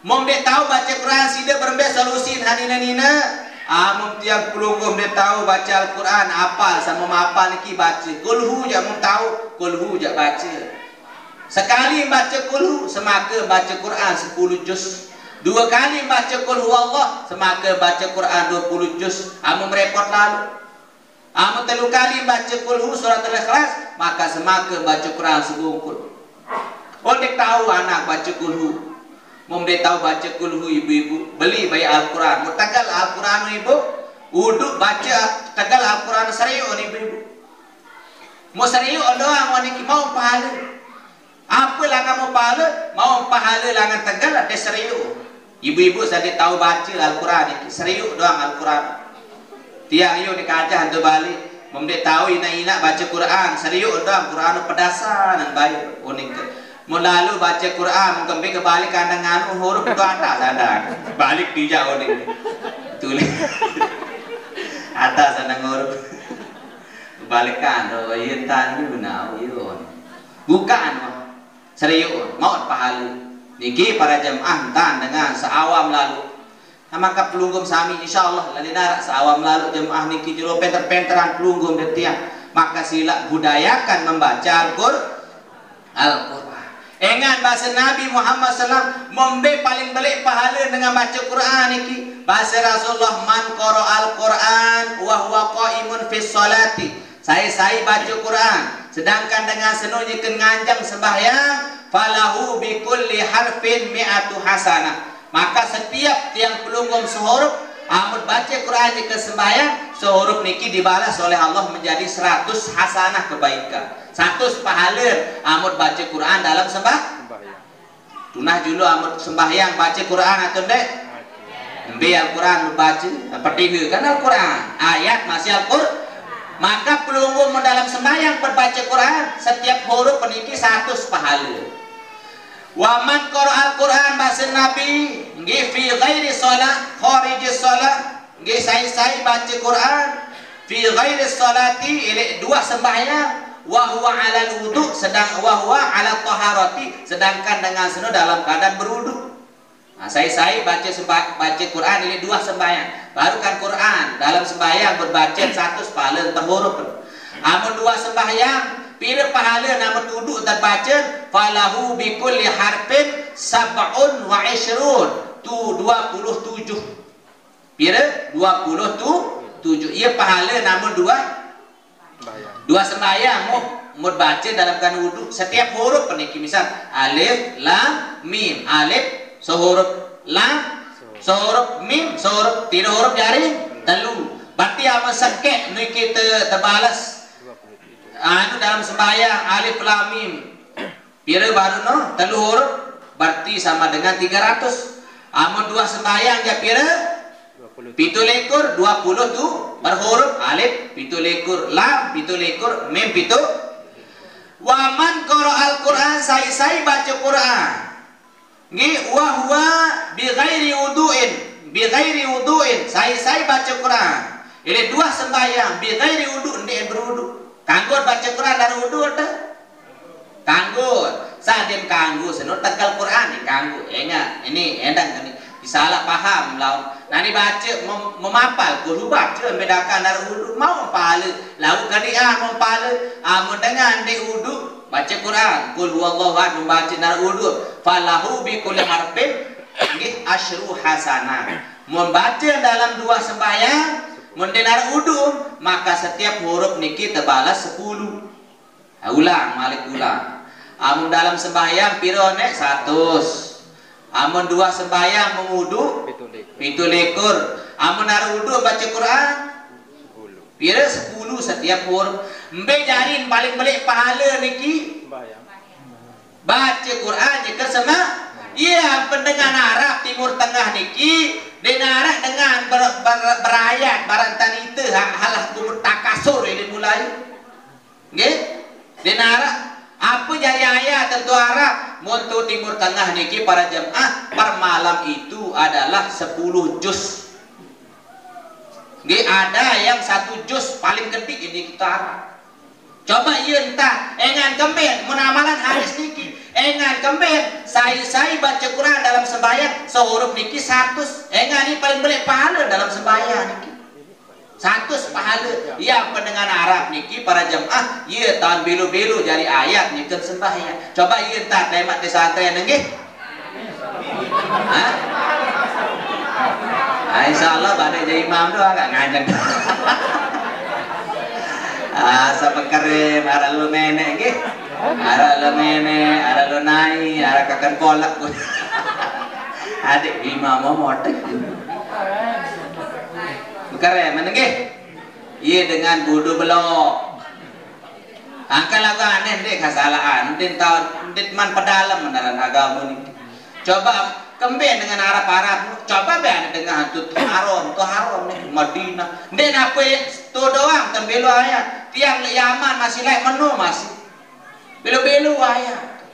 Speaker 1: mau dia tahu baca Quran sida beremben solusin hanina-nina. Amum tiang pelunggum dia tahu baca Al-Quran, apal sama apa niki baca kulhu jak mau tahu kulhu jak baca. Sekali baca kulhu semaka baca Quran 10 juz. 2 kali baca kulhu Allah semaka baca Quran 20 juz. Amum repot lalu. Amum 3 kali baca kulhu surat Al-Ikhlas maka semaka baca Quran sebungkul. Oh dia tahu anak baca kulhu. Mau dia tahu baca kulhu ibu-ibu beli bayi Al-Quran mau tegal Al-Quran ibu uduk baca tegal Al-Quran serius ibu-ibu mau serius doang mau pahala apa lah kamu pahala mau pahala langan tegal ada serius ibu-ibu saya tahu baca Al-Quran serius doang Al-Quran tiang yuk dikajah hantu balik mau dia tahu ina-ina baca Quran serius doang Quran pedasan dan baik unik mau lalu baca Quran mau kembali kebalik kandang anu huruf itu atas ada balik dijak unik tulis atas ada huruf balikan oh iya tadi benar iya bukan serius mau pahala niki para jemaah tan dengan seawam lalu maka pelunggum sami insyaallah lali narak seawam lalu jemaah niki jero penter-penteran pelunggum detiang maka sila budayakan membaca Al-Quran. Engan bahasa Nabi Muhammad SAW membe paling belik pahala dengan baca Quran iki. Bahasa Rasulullah man qara al-Quran wa huwa qaimun fi sholati. Saya baca Quran sedangkan dengan senunyikan nganjang sembahyang falahu bi kulli harfin mi'atu hasanah. Maka setiap tiang pelunggum sehuruf amud baca Quran ke sembahyang sehuruf niki dibalas oleh Allah menjadi 100 hasanah kebaikan. 100 pahala amud baca Quran dalam sembahyang. Tunah dulu amud sembahyang baca Quran atau ndek? Ambil Al-Quran baca seperti kan Al-Quran ayat masih Al-Quran. Maka pelunggum dalam sembahyang berbaca Quran setiap huruf peniki 100 pahala. Wa man qara Al-Quran bahasa Nabi nggih fi ghairi shalah kharij shalah nggih saya baca Quran fi ghairi sholati ile 2 sembahyang wa huwa 'alal wudu sedang wa huwa 'ala taharati sedangkan dengan seno dalam keadaan berwudu. Nah, saya baca Quran ini 2 sembahyang baru kan Quran dalam sembahyang berbaca 100 pahala terhuruf. Amun 2 sembahyang pira pahala namun wudu terbaca falahu bi kulli harfin sab'un wa 20 tu 27 pira 27 ia pahala namun 2 sembahyang mau baca dalam kan wudu setiap huruf peniki misal alif lam mim alif sehuruf lam sehuruf mim sehuruf 3 huruf jari telu berarti ama sekek niki terbalas anu dalam sembahyang alif lam mim pira baru no telu huruf berarti sama dengan 300 amun 2 sembahyang ya pira 17 20 tu berhuruf alif 17 lam 17 mim 7 wa man qara al-Quran saya baca Quran nggih wa huwa bi ghairi wudu'in saya baca Quran ini 2 sembahyang bi ghairi wudu' ndek berwudu kanggo baca Quran dari wudu ada kanggo sadem kanggo senut tegal Quran kanggo ingat ini endang ini salah paham lawan nani baca memapal kudu baca membedakan dari wudu mau pahala lalu kadiah mau pahala amun dengan di wudu baca Quran qul huwallahu ahad membaca dari wudu falahu bi kulli harfin nggih asyru hasanah membaca dalam 2 sembahyang mendengar wudu maka setiap huruf niki terbalas 10 ulang malik ulang amun dalam sembahyang pira nek 100 amun 2 sembahyang mengudu 17 amun ar wudu baca Quran 10 pira 10 setiap huruf Mbe jarin paling belik pahala niki baca Quran je kersema. Ia pendengar Arab Timur Tengah niki dinarak dengan berayat barantan itu halah kumur takasur ini mulai. Nggih? Dinarak apa jadi ayat tentu Arab moto Timur Tengah niki para jemaah per malam itu adalah 10 juz. Nggih, ada yang 1 juz paling gede ini kita Arab. Coba iya entah engan kemben menamalan hadis niki engan kemben saya baca Quran dalam sembahyang sehuruf niki 100 engan ini paling boleh pahala dalam sembahyang niki 100 pahala. Yang pendengar Arab niki para jemaah iya tahun belu-belu jadi ayat niki sembahyang. Coba iya entah temat di santren nggih. Hah? Insyaallah badai jadi imam doa agak ngajak. Sampai kere ara lu nenek nggih. Ara lu nenek, ara lu nai, ara kakan kolak. Adik imam mau motek. Kere mana nggih? Iya dengan bodoh belok. Angka lagu aneh deh kesalahan. Dit man pedalam mendalam agama ini. Coba kemben dengan Arab-Arab, coba ben dengan tu haram nih Madinah. Den apa tu doang tembelo ayat. Tiang Yaman masih lain menu masih. Belu-belu ayat.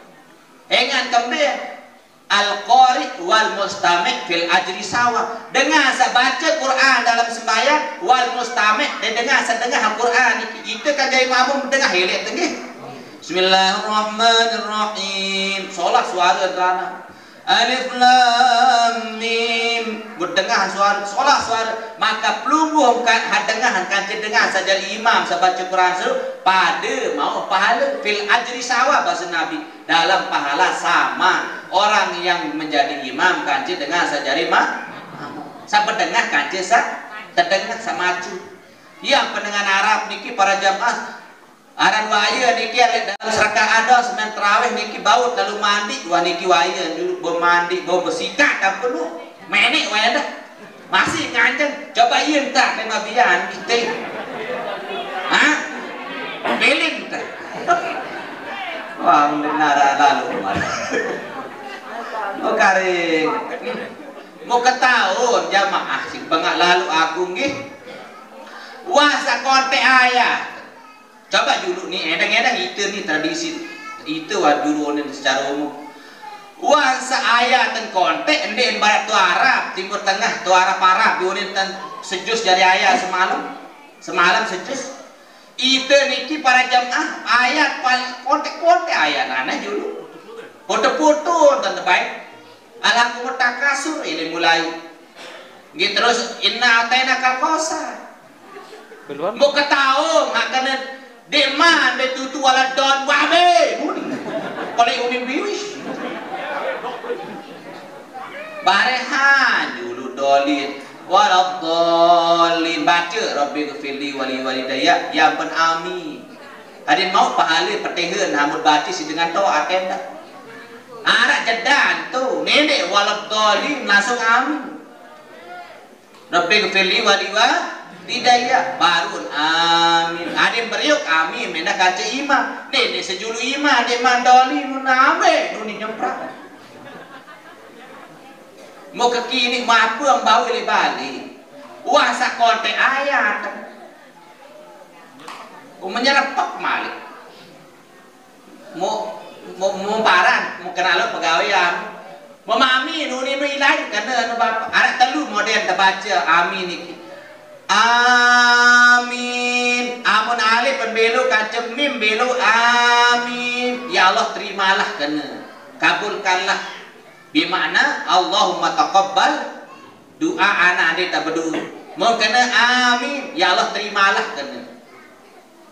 Speaker 1: Engan kemben al-qari wal mustami' fil ajri sawa. Dengar baca Quran dalam sembahyang wal mustami' dan dengar sedengah Al-Quran itu kan jadi makmum dengar helet tengih. Bismillahirrahmanirrahim. Solat suara dana. Alif lam mim berdengah suara solat suara maka pelumbuh hadengahan kancing dengar saja imam sebaca Quran pada mau pahala fil ajri sawa bahasa Nabi dalam pahala sama orang yang menjadi imam kancing dengar saja imam sampai dengar kancing terdengar sama cu. Yang pendengar Arab niki para jamaah aran waya niki dalam seraka ada semen terawih niki baut lalu mandi wah niki waya dulu bom mandi bom bersikat kan penuh menek waya dah masih nganceng coba iya entah tema bian kita hah belin entah wah menara lalu mau kare mau ketahun jamaah sih bangak lalu aku nggih wah sakonte ayat. Coba dulu nih, edang-edang itu nih tradisi itu dulu secara umum. Uang seayat dan kontek, endek barat tu Arab, Timur Tengah tu Arab diunin sejus dari ayat semalam sejus. Itu niki para jamaah ayat paling kontek ayat aneh dulu. Foto-foto dan terbaik. Alhamdulillah takasur ini mulai. Gitu terus inna ataina kal kausar. Mau ketahu makanya Deman de tutu wala don wabe muni. Kolej umin biwis. Barehan dulu dolin waladhdallin baca rabbi ghfirli wali walidayya ya pen amin. Adin mau pahala peteheun hamun baca si dengan doa tenda. Arak jedan tu nenek waladhdallin langsung amin. Rabbi ghfirli wali Didaya barun amin. Ada beriuk amin. Mena kaca imam. Nenek sejulu imam. Ada mandoli nuname. Nuni nyemprak. Mau ke kini mampu yang bawa li bali. Wasa konte ayat. Menyerap malik. Mau paran. Mau kenal pegawaian. Memami nuni milai karena anu bapak. Ada telu model terbaca amin ini. Amin. Amun alif pembelu kacem mim belu amin. Ya Allah terimalah kena. Kabulkanlah. Bermakna Allahumma taqabbal doa anak adik tak berdoa. Mau kena amin. Ya Allah terimalah kena.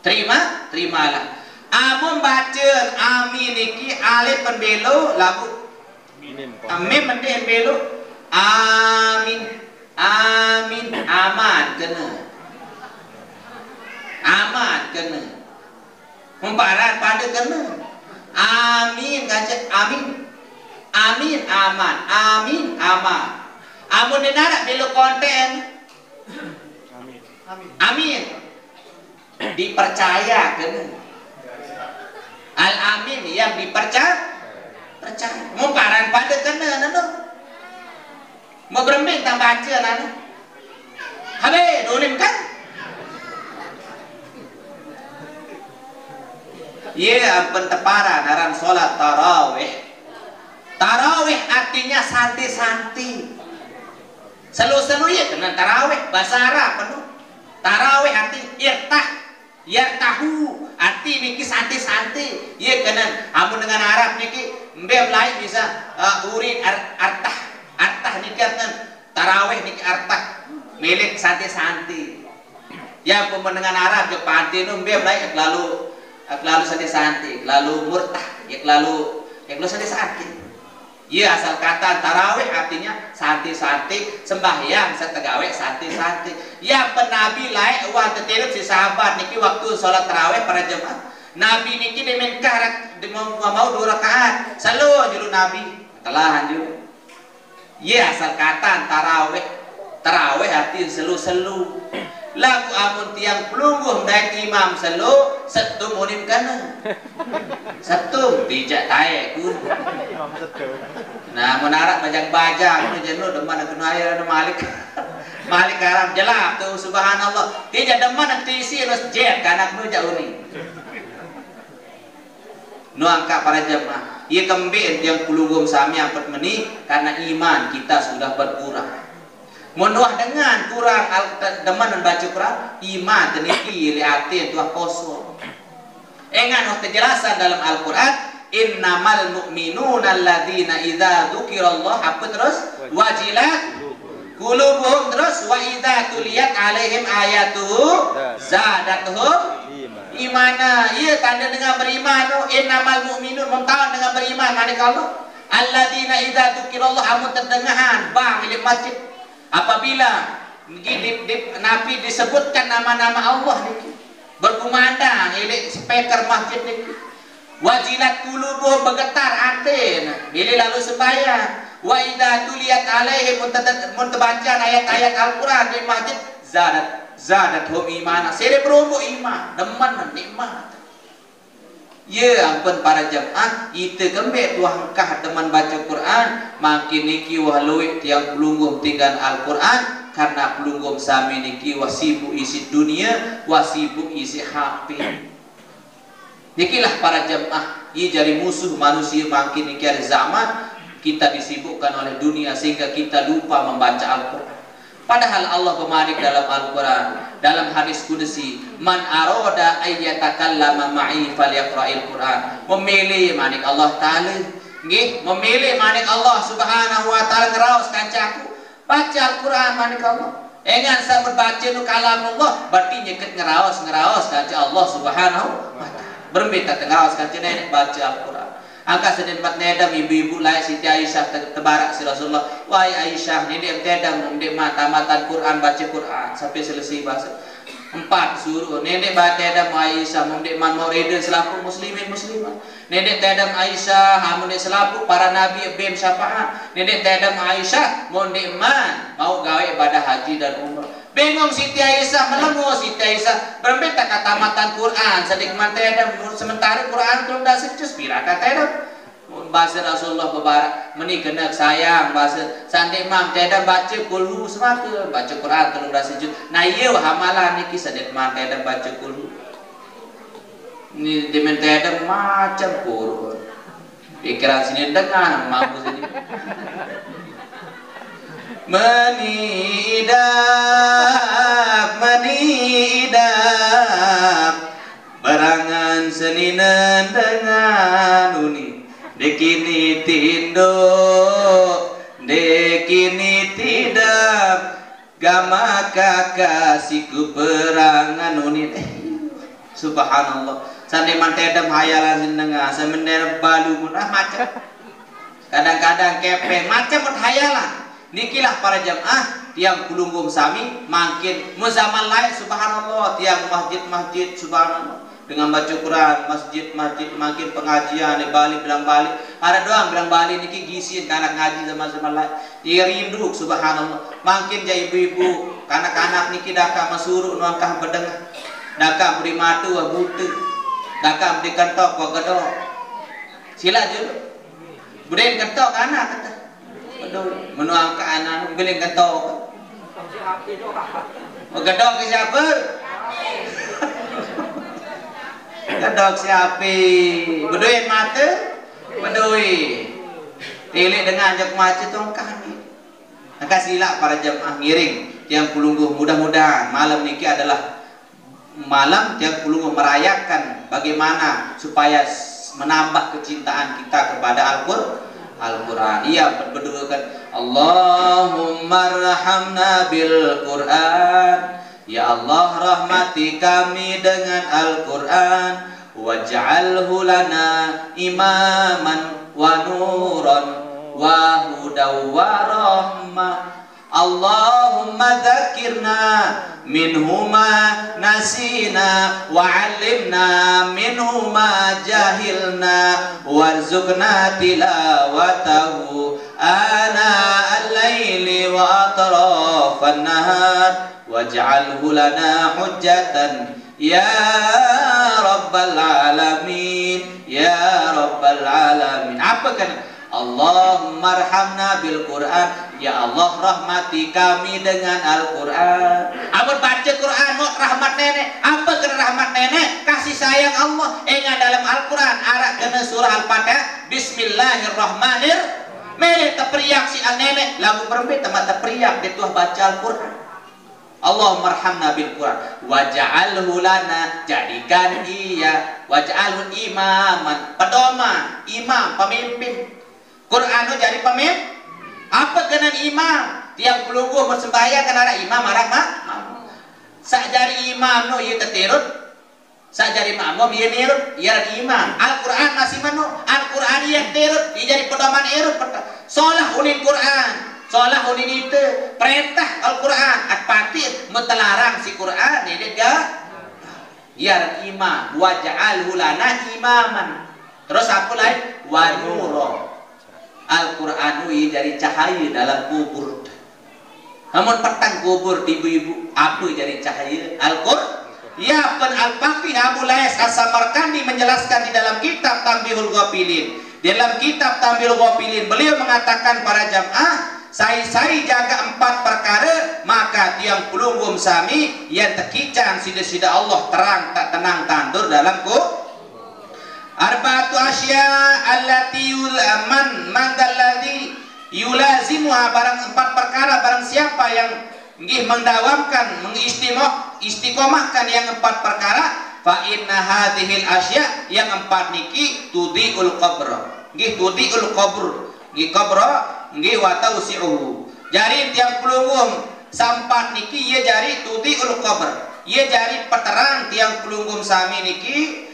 Speaker 1: Terimalah. Amun baca amin iki alif pembelu lagu mim pembelu amin. Amin aman kena memparan pada kena amin kaca amin aman amun dinarak belok konten amin dipercaya kena. Al-amin yang dipercaya. Mau paran pada kena nana. Mau berembing tak baca nana. Habis dolim kan? Ya penteparan dalam solat tarawih. Tarawih artinya santai-santai. Selu-selu ya kena tarawih bahasa Arab penuh. Tarawih arti yartahu arti niki santai-santai. Ya kena amun dengan Arab niki mbem lain bisa urin artah niki artan tarawih niki artah milik santai-santai. Ya pun dengan Arab je panti nu mbem lain lalu santai-santai, lalu murtah, lalu santai-santai. Ya asal kata tarawih artinya santai-santai, sembahyang setegawe santai-santai. Ya penabi lain wah tertidur si sahabat niki waktu sholat tarawih para jemaah. Nabi niki diminta mau 2 rakaat, selalu juru Nabi telah anjur. Ya asal kata tarawih arti selu-selu. Lagu amun tiang pelungguh daik imam selu setum unim kana setum bijak tae kun nah menarak bajang-bajang nu jenuh deman kena air ada malik karam jelap tu subhanallah dia deman nak isi nos jet kanak nu jauni nu angka para jemaah ieu kembe tiang pelungguh sami ampet meni karena iman kita sudah berkurang. Menuah dengan kurang deman membaca Quran iman teniki liatin tuah kosong. Engan kejelasan dalam Al-Quran innamal mu'minuna alladzina idza dzukirallah apa terus wajilat qulubuhum terus wa idza tuliyat alaihim ayatuhu zadatuhum imana. Iya tanda dengan beriman innamal mu'minun memtawan dengan beriman manik Allah alladzina idza dzukirallah amun terdengahan bang milik masjid. Apabila Nabi disebutkan nama-nama Allah niki berkumandang ilik speaker masjid niki wajilat qulubuhum bergetar hati bila lalu sembahyang wa idza tuliyat alaihim muntabacaan ayat-ayat Al-Qur'an di masjid zadathum imana sere berumbu iman deman nikmat. Ya ampun para jemaah itu gembe tuah kah teman baca Quran makin niki wah luwih tiang pelungguh tinggal Al-Quran karena pelungguh sami niki wasibu isi dunia wasibu isi HP. Nikilah para jemaah ia jadi musuh manusia makin niki ada zaman kita disibukkan oleh dunia sehingga kita lupa membaca Al-Quran. Padahal Allah pemanik dalam Al-Quran dalam hadis kudusi man aroda ayyatakallama ma'i falyaqra'il Quran. Memilih manik Allah Ta'ala nggih memilih manik Allah Subhanahu wa taala ngeraos kancaku baca Al-Quran manik Allah engan sa berbaca nu kalam Allah berarti nyeket ngeraos kanca Allah Subhanahu wa taala berminta ngeraos kanca nenek baca Al-Quran. Angka sedin mat nedam ibu-ibu lain Siti Aisyah tebarak si Rasulullah wahai Aisyah nenek tedam nenek tamatan Quran baca Quran sampai selesai bahasa 4 suruh nenek baca tedam Aisyah nenek man mauridin selaku muslimin muslimat nenek tedam Aisyah nenek selaku para nabi bem syafaat nenek tedam Aisyah nenek man mau gawe ibadah haji dan umrah. Bingung Siti Aisyah melengo Siti Aisyah berminta katamatan Quran sedik mantedam sementara Quran belum dah secus pira katedam bahasa Rasulullah bebarak meni kena sayang bahasa sandi mam tedam baca kulhu semaka baca Quran belum dah secus nah ieu hamalan niki sedik mantedam baca kulhu ni demen tedam macam Quran pikiran sini dengar mampu sini menidap berangan seninan dengan uni dekini tindo dekini tidak gama kakasiku berangan uni subhanallah sandi mantedam hayalan senengah semenera balu munah macam kadang-kadang kepe macam hayalan. Nikilah para jemaah tiang kulunggum sami makin zaman lain subhanallah tiang masjid-masjid subhanallah dengan baca Quran masjid-masjid makin pengajian di Bali bilang Bali ada doang bilang Bali niki gisin anak ngaji zaman lain dia rindu subhanallah makin jadi ibu-ibu kanak-kanak niki daka masuru nuangkah bedengah Dakam beri matu wa buta. Dakam beri kentok wa gedok. Sila je. Beri kentok anak kata. Aduh, menuang ke anak beli kentok. Gedok ke siapa? Gedok siapa? Berduit mata? Berduit. Tilik dengan jak macet tongkah ni. Maka sila para jemaah ngiring tiang pulungguh, mudah-mudahan malam niki adalah malam tiang pulungguh merayakan bagaimana supaya menambah kecintaan kita kepada Al-Quran. Ia berdoakan Allahumma rahamna bil Quran. Ya Allah, rahmati kami dengan Al-Quran. Waj'alhu lana imaman wa nuran wa hudaw wa rahmah. Allahumma dzakirna minhuma nasina wa 'allimna minhuma jahilna warzuqna tilawatahu ana al-laili wa atrafan nahar waj'alhu lana hujjatan ya rabbal alamin ya rabbal alamin. Apa kan Allahumma arhamna bil Quran. Ya Allah, rahmati kami dengan Al-Quran. Amun baca Quran mau rahmat nenek. Apa kena rahmat nenek? Kasih sayang Allah. Ingat dalam Al-Quran arak kena surah Al-Fatihah Bismillahirrahmanirrahim. Mere terperiak si nenek lagu berbeda teman terperiak dia tuah baca Al-Quran. Allahumma arhamna bil Quran waj'alhu lana, jadikan ia, waj'alhu imaman, pedoman, imam, pemimpin. Quran itu jadi pemimpin. Apa kena imam? Tiang pelungguh bersembahyang kan ada imam arah mak. Sak jari imam no ia tertirut. Sak jari makmum ia nirut, ia imam. Al-Quran masih manu. Al-Quran ia tertirut, ia jadi pedoman irut. Solah ulin Quran. Solah ulin itu perintah Al-Quran. At-Fatih mentelarang si Quran ini dia. Ia imam. Waj'alhu lana imaman. Terus apa lain? Wa nura. Al-Quran ini jadi cahaya dalam kubur. Namun petang kubur ibu-ibu apa jadi cahaya? Al-Quran. Ya, pen Al-Faqih Abu Lais As-Samarkandi menjelaskan di dalam kitab Tanbihul Ghafilin. Di dalam kitab Tanbihul Ghafilin beliau mengatakan para jamaah, saya jaga 4 perkara, maka tiang pelunggum sami yang terkicang sida-sida Allah terang tak tenang tandur dalam kubur. Arba'atu asya allati man dalladhi yulazimuha, barang 4 perkara barang siapa yang nggih mendawamkan mengistiqomahkan yang 4 perkara, fa inna hadhil asya, yang 4 niki tudiul qabr, nggih tudiul qabr, nggih qabr nggih wa tausi'uhu. Jari tiang pelunggum sampat niki ye jari tudiul qabr, ye jari peterang tiang pelunggum sami niki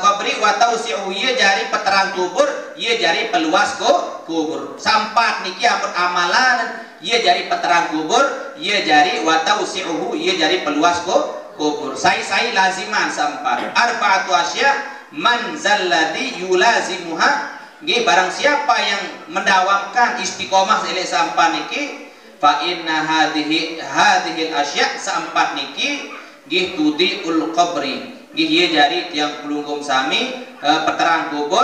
Speaker 1: qabri wa tausi'u, ye jari peterang kubur, ye jari peluas kubur. Sampat niki amun amalan ye jari peterang kubur, ye jari wa tausi'uhu, ye jari peluas kubur. Sai laziman sampat. Arba'atu asya man zalladhi yulazimuha, nggih barang siapa yang mendawamkan istiqomah sile sampan niki, fa inna hadhihi asya sampat niki nggih tudiul qabri, nggih ye jari tiang pelunggum sami peterang kubur,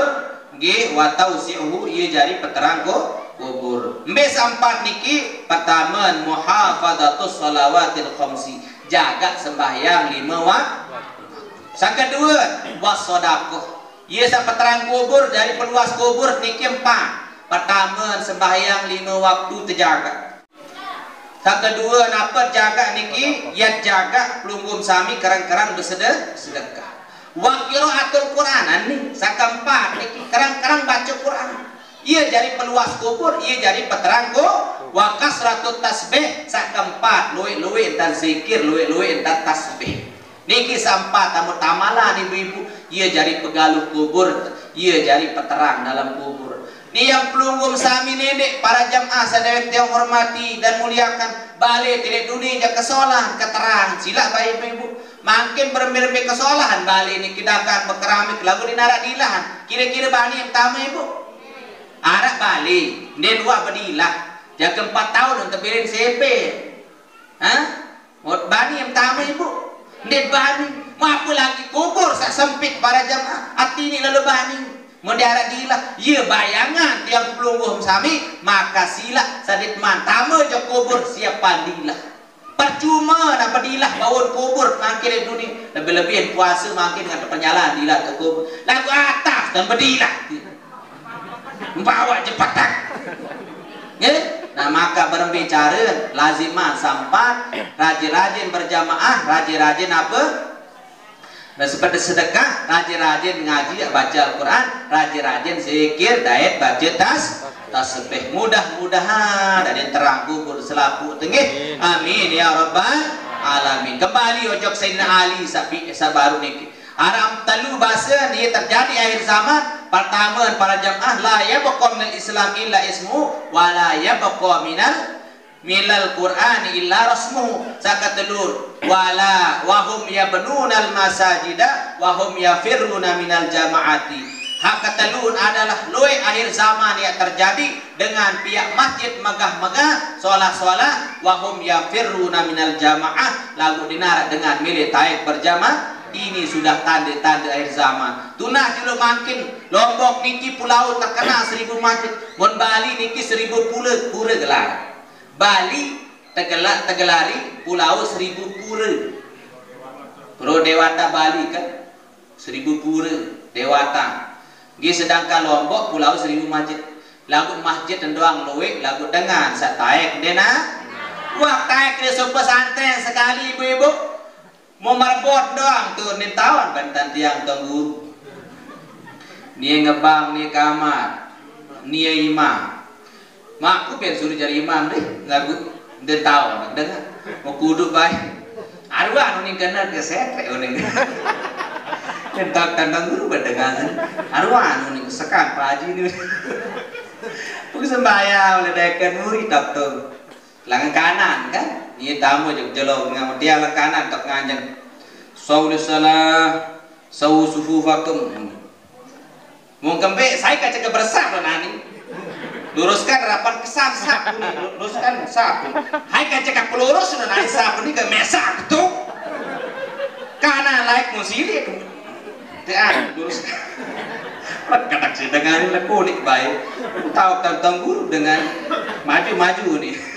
Speaker 1: nggih wa tausi'uhu, ye jari peterang kubur. Mbe sampat niki pertama muhafadzatus shalawatil khamsi, jaga sembahyang 5 waktu. Sang kedua wassadaqah, ye sa peterang kubur dari peluas kubur niki 4. Pertama sembahyang 5 waktu terjaga. Yang kedua napa jaga niki, ya jaga pelunggum sami kerang-kerang bersedekah. Wa qiraatul Quran nih, sakeempat niki kerang-kerang baca Quran. Ia jadi peluas kubur, ia jadi peterang kubur. Wa kasratut tasbih, sakeempat luwe-luwe entar zikir, luwe-luwe entar tasbih. Niki sampat tamu tamalan ibu-ibu, ia jadi pegaluh kubur, ia jadi peterang dalam kubur. Ini yang pelunggum sami nenek para jamaah sadayat yang hormati dan muliakan, balik tidak dunia kesolahan keterang sila baik ibu makin bermimpi kesolahan balik ini kita akan berkeramik lagu di narak dilahan kira-kira bani yang pertama ibu arak balik dia 2 bedilah jaga 4 tahun untuk bilin CP bani yang pertama ibu Ndek bani, apa lagi kubur sak sempit para jamaah. Hati ni lalu bani. Mau diarah gila, ya bayangan tiang pelungguh sami, maka sila sadit man. Tama je kubur siapa dilah. Percuma nak bedilah bangun kubur makin di dunia. Lebih-lebih puasa makin dengan penyalaan dilah ke kubur. Lagu atas dan bedilah. Bawa cepatan. Ya? Nah maka berbicara lazimah sampat rajin-rajin berjamaah, rajin-rajin apa? Dan seperti sedekah, rajin-rajin ngaji, baca Al-Quran, rajin-rajin zikir, daet baca tasbih. Mudah-mudahan dari terang kubur selapu tengih. Amin ya rabbal alamin. Kembali ojok Sayyidina Ali sabaru niki. Aram talu bahasa ni terjadi akhir zaman. Pertama para jamaah la yabqa minal Islam illa ismu wa la yabqa minal Qur'an illa rasmuhu. Sakatelur wala wahum yabnunal masajida wahum yafirruna minal jamaati. Hak ketelun adalah luai akhir zaman yang terjadi dengan pihak masjid megah-megah solah-solah wahum yafirruna minal jamaah lalu dinarak dengan milik taik berjamaah. Ini sudah tanda-tanda akhir zaman. Tunah dulu makin Lombok niki pulau terkenal 1000 masjid. Mon Bali niki 1000 pura gelar. Bali Tegelari pulau 1000 pura. Pro Dewata Bali kan 1000 pura Dewata. Gi sedangkan Lombok pulau 1000 masjid. Lagu masjid doang luwe lagu dengan sataek dena. Wah taek dia super santren sekali ibu-ibu. Mau marbot doang tuh nih tawan bantan tiang tunggu. Nia ngebang nih kamar, nia imam. Mak aku pengen suruh cari imam deh, nggak gue dia tahu, dengar mau kudu baik. Arwah nih kena kesetre uning. Entak tandang guru berdengan. Arwah nih kesekan paji nih. Bukan sembahyang oleh dekan murid tuh. Lengan kanan kan? Ini tamu jelok ngam dia lengan kanan tak nganjeng. Sauli salah sau sufufakum. Mungkin saya kaca kebersab nani. Luruskan rapat kesan sapu nih, luruskan sapu. Hai kaca ke pelurus nani sapu nih ke mesak tuh. Kanan like musili. Dia luruskan. Kata sih dengan lekunik baik. Tahu tentang guru dengan maju-maju nih.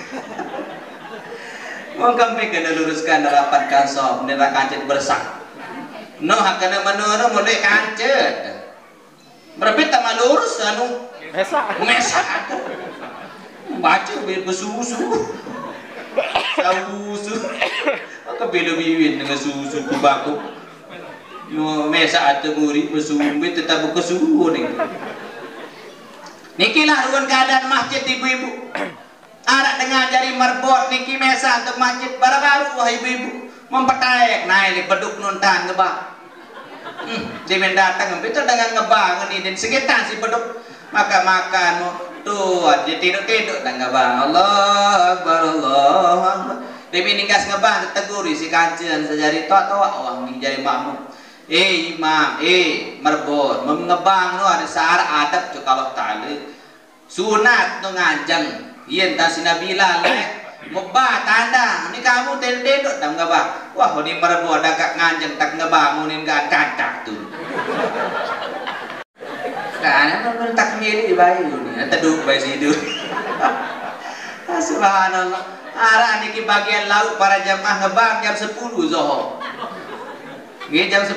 Speaker 1: Mau kami kena luruskan rapat kantor, nera kancet bersak. No kena menurut mulai kancet. Berbeda sama lurus anu mesak. Baca bersusu, sausu. Kebelu biwin dengan susu kubaku. Yo mesak atau muri bersumbi tetap berkesuhu nih. Nikilah ruang keadaan masjid ibu-ibu. Arak dengan jari marbot niki mesa untuk masjid baru-baru wah ibu-ibu mempertayak naik beduk nontan ngebang. Dia mendatang itu dengan ngebang ini dan sekitar si beduk maka makan tuh dia tidur dan ngebang Allah Akbar Allah Akbar. Dia ningkas ngebang teguri si kancen sejari toa wah ni jari makmum. Imam marbot ngebang no ada syarat adab tu kalau ta'ala sunat no nganjang. Iya entah si Nabila mubah tanda ini kamu tendok tak ngabah wah ini merbu ada kak nganjeng tak ngebangunin gak kadak tuh karena tak milih bayi ini teduk bayi sidu. Subhanallah arah niki bagian laut para jamaah ngebang jam 10 zohor jam 10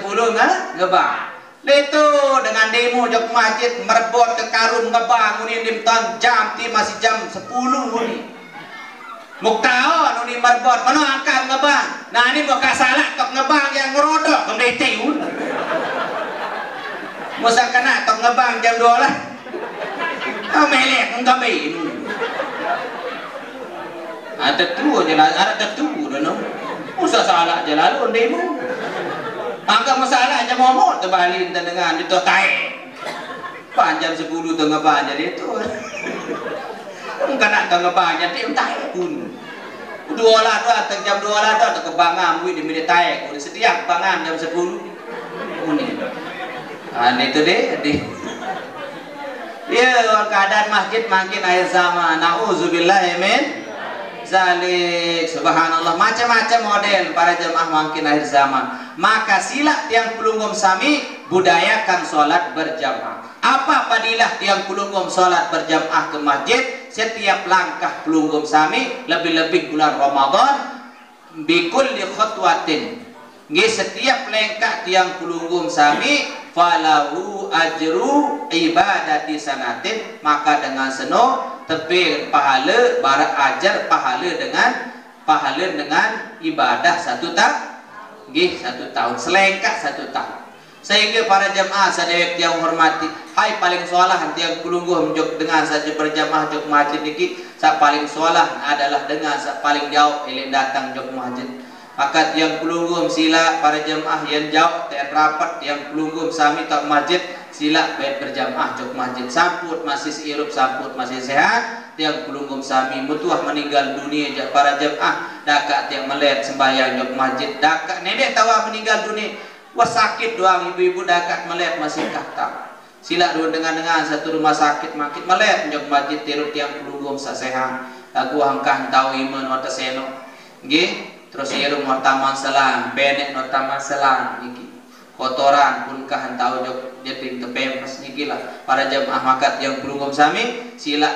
Speaker 1: ngebang itu dengan demo jok masjid merebut ke karun ngebang ini dimton jam ti masih jam 10 ini muktaon ini merebut mana angkat ngebang nah ini muka salah tok ngebang yang ngerodok kemdete musa kena tok ngebang jam 2 lah melek enggak main ada tu aja lah ada tu no musa salah aja lalu demo angka masalah aja momot terbalik dengan itu taik panjang 10 tengah panjang itu enggak nak tengah panjang dia taik pun 2 lah tu jam 2 lah tu kebangan buat di media taik udah setiap bangan jam 10 ini itu deh ya keadaan masjid makin akhir zaman na'udzubillah min zalik. Subhanallah, macam-macam model para jemaah makin akhir zaman. Maka sila tiang pelunggum sami budayakan sholat berjamaah. Apa fadilah tiang pelunggum sholat berjamaah ke masjid setiap langkah pelunggum sami, lebih-lebih bulan Ramadan, bikul li khutwatin. Setiap langkah tiang pelunggum sami falahu ajru ibadati sanatin, maka dengan seno tebing pahala barak ajar pahala dengan ibadah satu tahun, selengkah satu tahun. Sehingga para jemaah sadayat yang hormati, hai paling soalah tiang pelungguh menjog dengan saja berjamaah jog masjid niki, sa paling soalah adalah dengan sa paling jauh elin datang jog masjid. Maka tiang pelunggum sila para jemaah yang jauh tiang rapat tiang pelunggum sami tak masjid sila baik berjamaah jog masjid. Samput masih seirup, samput masih sehat, tiang pelunggum sami mutuah meninggal dunia jak para jemaah dakak tiang melet sembahyang jog masjid, dakak nenek tawa meninggal dunia was sakit doang, ibu-ibu dakak melet masih kata sila dua dengan satu rumah sakit makin melet jog masjid tirut tiang pelunggum sasehan lagu angkah tahu iman wata seno nggih. Terus irum notaman selang, benek notaman selang niki. Kotoran pun kahan tahu jok jadi tepempas niki lah. Para jemaah makat yang pelunggum sami sila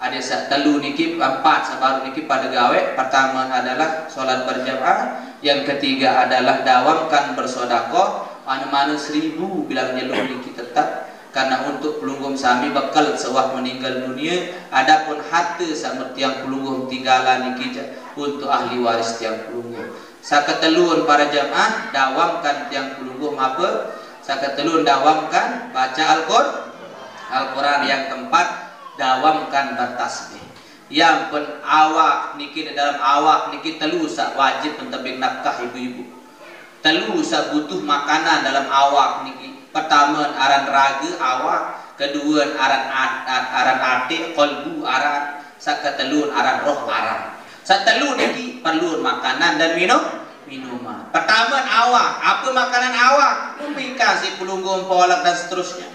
Speaker 1: ada telu niki, 4 sabaru niki pada gawe. Pertama adalah sholat berjamaah, yang ketiga adalah dawamkan bersodakoh. Mana-mana 1000 bilang jelur niki tetap. Karena untuk pelunggum sami bakal sewah meninggal dunia, adapun harta sama tiang pelunggum tinggalan niki untuk ahli waris tiang pelunggum. Saketelun para jamaah dawamkan tiang pelunggum apa? Saketelun dawamkan baca Al-Quran. Yang keempat dawamkan bertasbih. Yang pun awak niki dalam awak niki telu sak wajib mentebik nafkah ibu-ibu. Telu sak butuh makanan dalam awak niki. Pertama aran raga awak, kedua aran ati, kolbu aran, saketelun aran roh aran. Satelu niki perlu makanan dan minuman. Pertama awak, apa makanan awak? Mika si pelunggum polak dan seterusnya.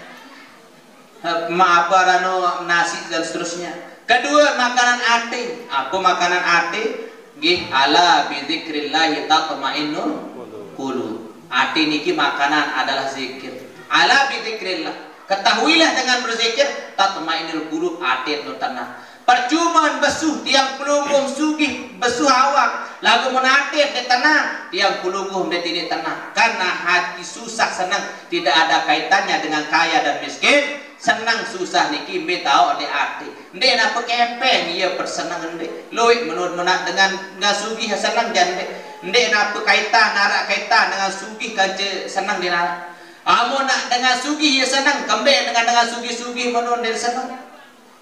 Speaker 1: Apa rano nasi dan seterusnya. Kedua makanan ati, apa makanan ati? Gih ala bizikrillahi tatma'innul qulub. Ati niki makanan adalah zikir. Ala bizikrillah, ketahuilah dengan berzikir tatma'innul qulub, ati nu tenang. Percuma besuh tiang pelunggum sugih besuh awak lagu menatir dia tenang, tiang pelunggum dia tidak tenang karena hati susah senang tidak ada kaitannya dengan kaya dan miskin. Senang susah niki be tahu di hati ndek napa kepeng ia persenang ndek loik menurut menak dengan sugih senang jande ndek napa kaitan narak kaitan dengan sugih kance senang di narak amun nak dengan sugih ia senang kembe dengan sugih menurut dia senang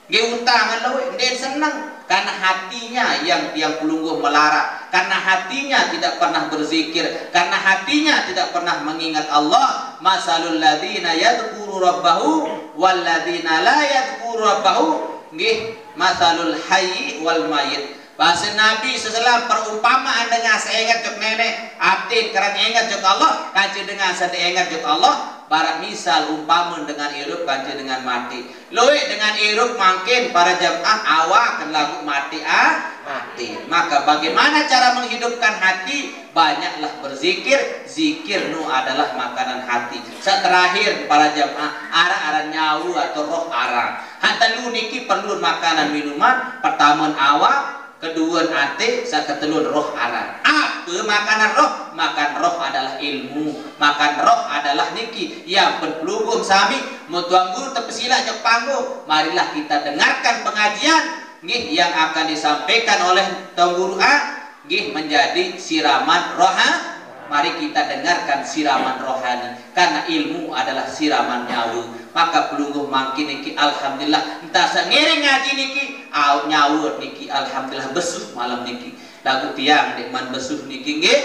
Speaker 1: ge utang loik ndek senang karena hatinya yang pelungguh melarang, karena hatinya tidak pernah berzikir, karena hatinya tidak pernah mengingat Allah. Masalul ladzina yadhkuru rabbahu wal ladzina la yadhkuru rabbahu nggih masalul hayyi wal mayyit. Bahasa Nabi seselam perumpamaan dengan seingat jok nenek abdi karena ingat jok Allah kanci dengan sedih ingat jok Allah. Barat misal umpama dengan irup kanci dengan mati. Loe dengan irup makin para jamaah awak kan lagu mati mati. Maka bagaimana cara menghidupkan hati? Banyaklah berzikir. Zikir nu adalah makanan hati. Terakhir para jamaah arah nyawu atau roh arah. Hatta lu niki perlu makanan minuman. Pertama awak, kedua ate, saketelun roh arah. Apa makanan roh? Makan roh adalah ilmu. Makan roh adalah niki yang pelugum sami mutuang guru tepesila jok panggung. Marilah kita dengarkan pengajian nggih yang akan disampaikan oleh Tuan Guru nggih menjadi siraman rohani. Mari kita dengarkan siraman rohani karena ilmu adalah siraman nyawa. Maka pelungguh makin niki alhamdulillah entah sengering ngaji niki nyawa niki alhamdulillah besuh malam niki lagu tiang nikmat besuh niki nggih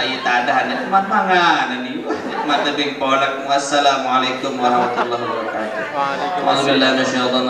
Speaker 1: ieu tadah nikmat mangan ini nikmat tebing polak. Wassalamualaikum warahmatullahi wabarakatuh. Waalaikumsalam.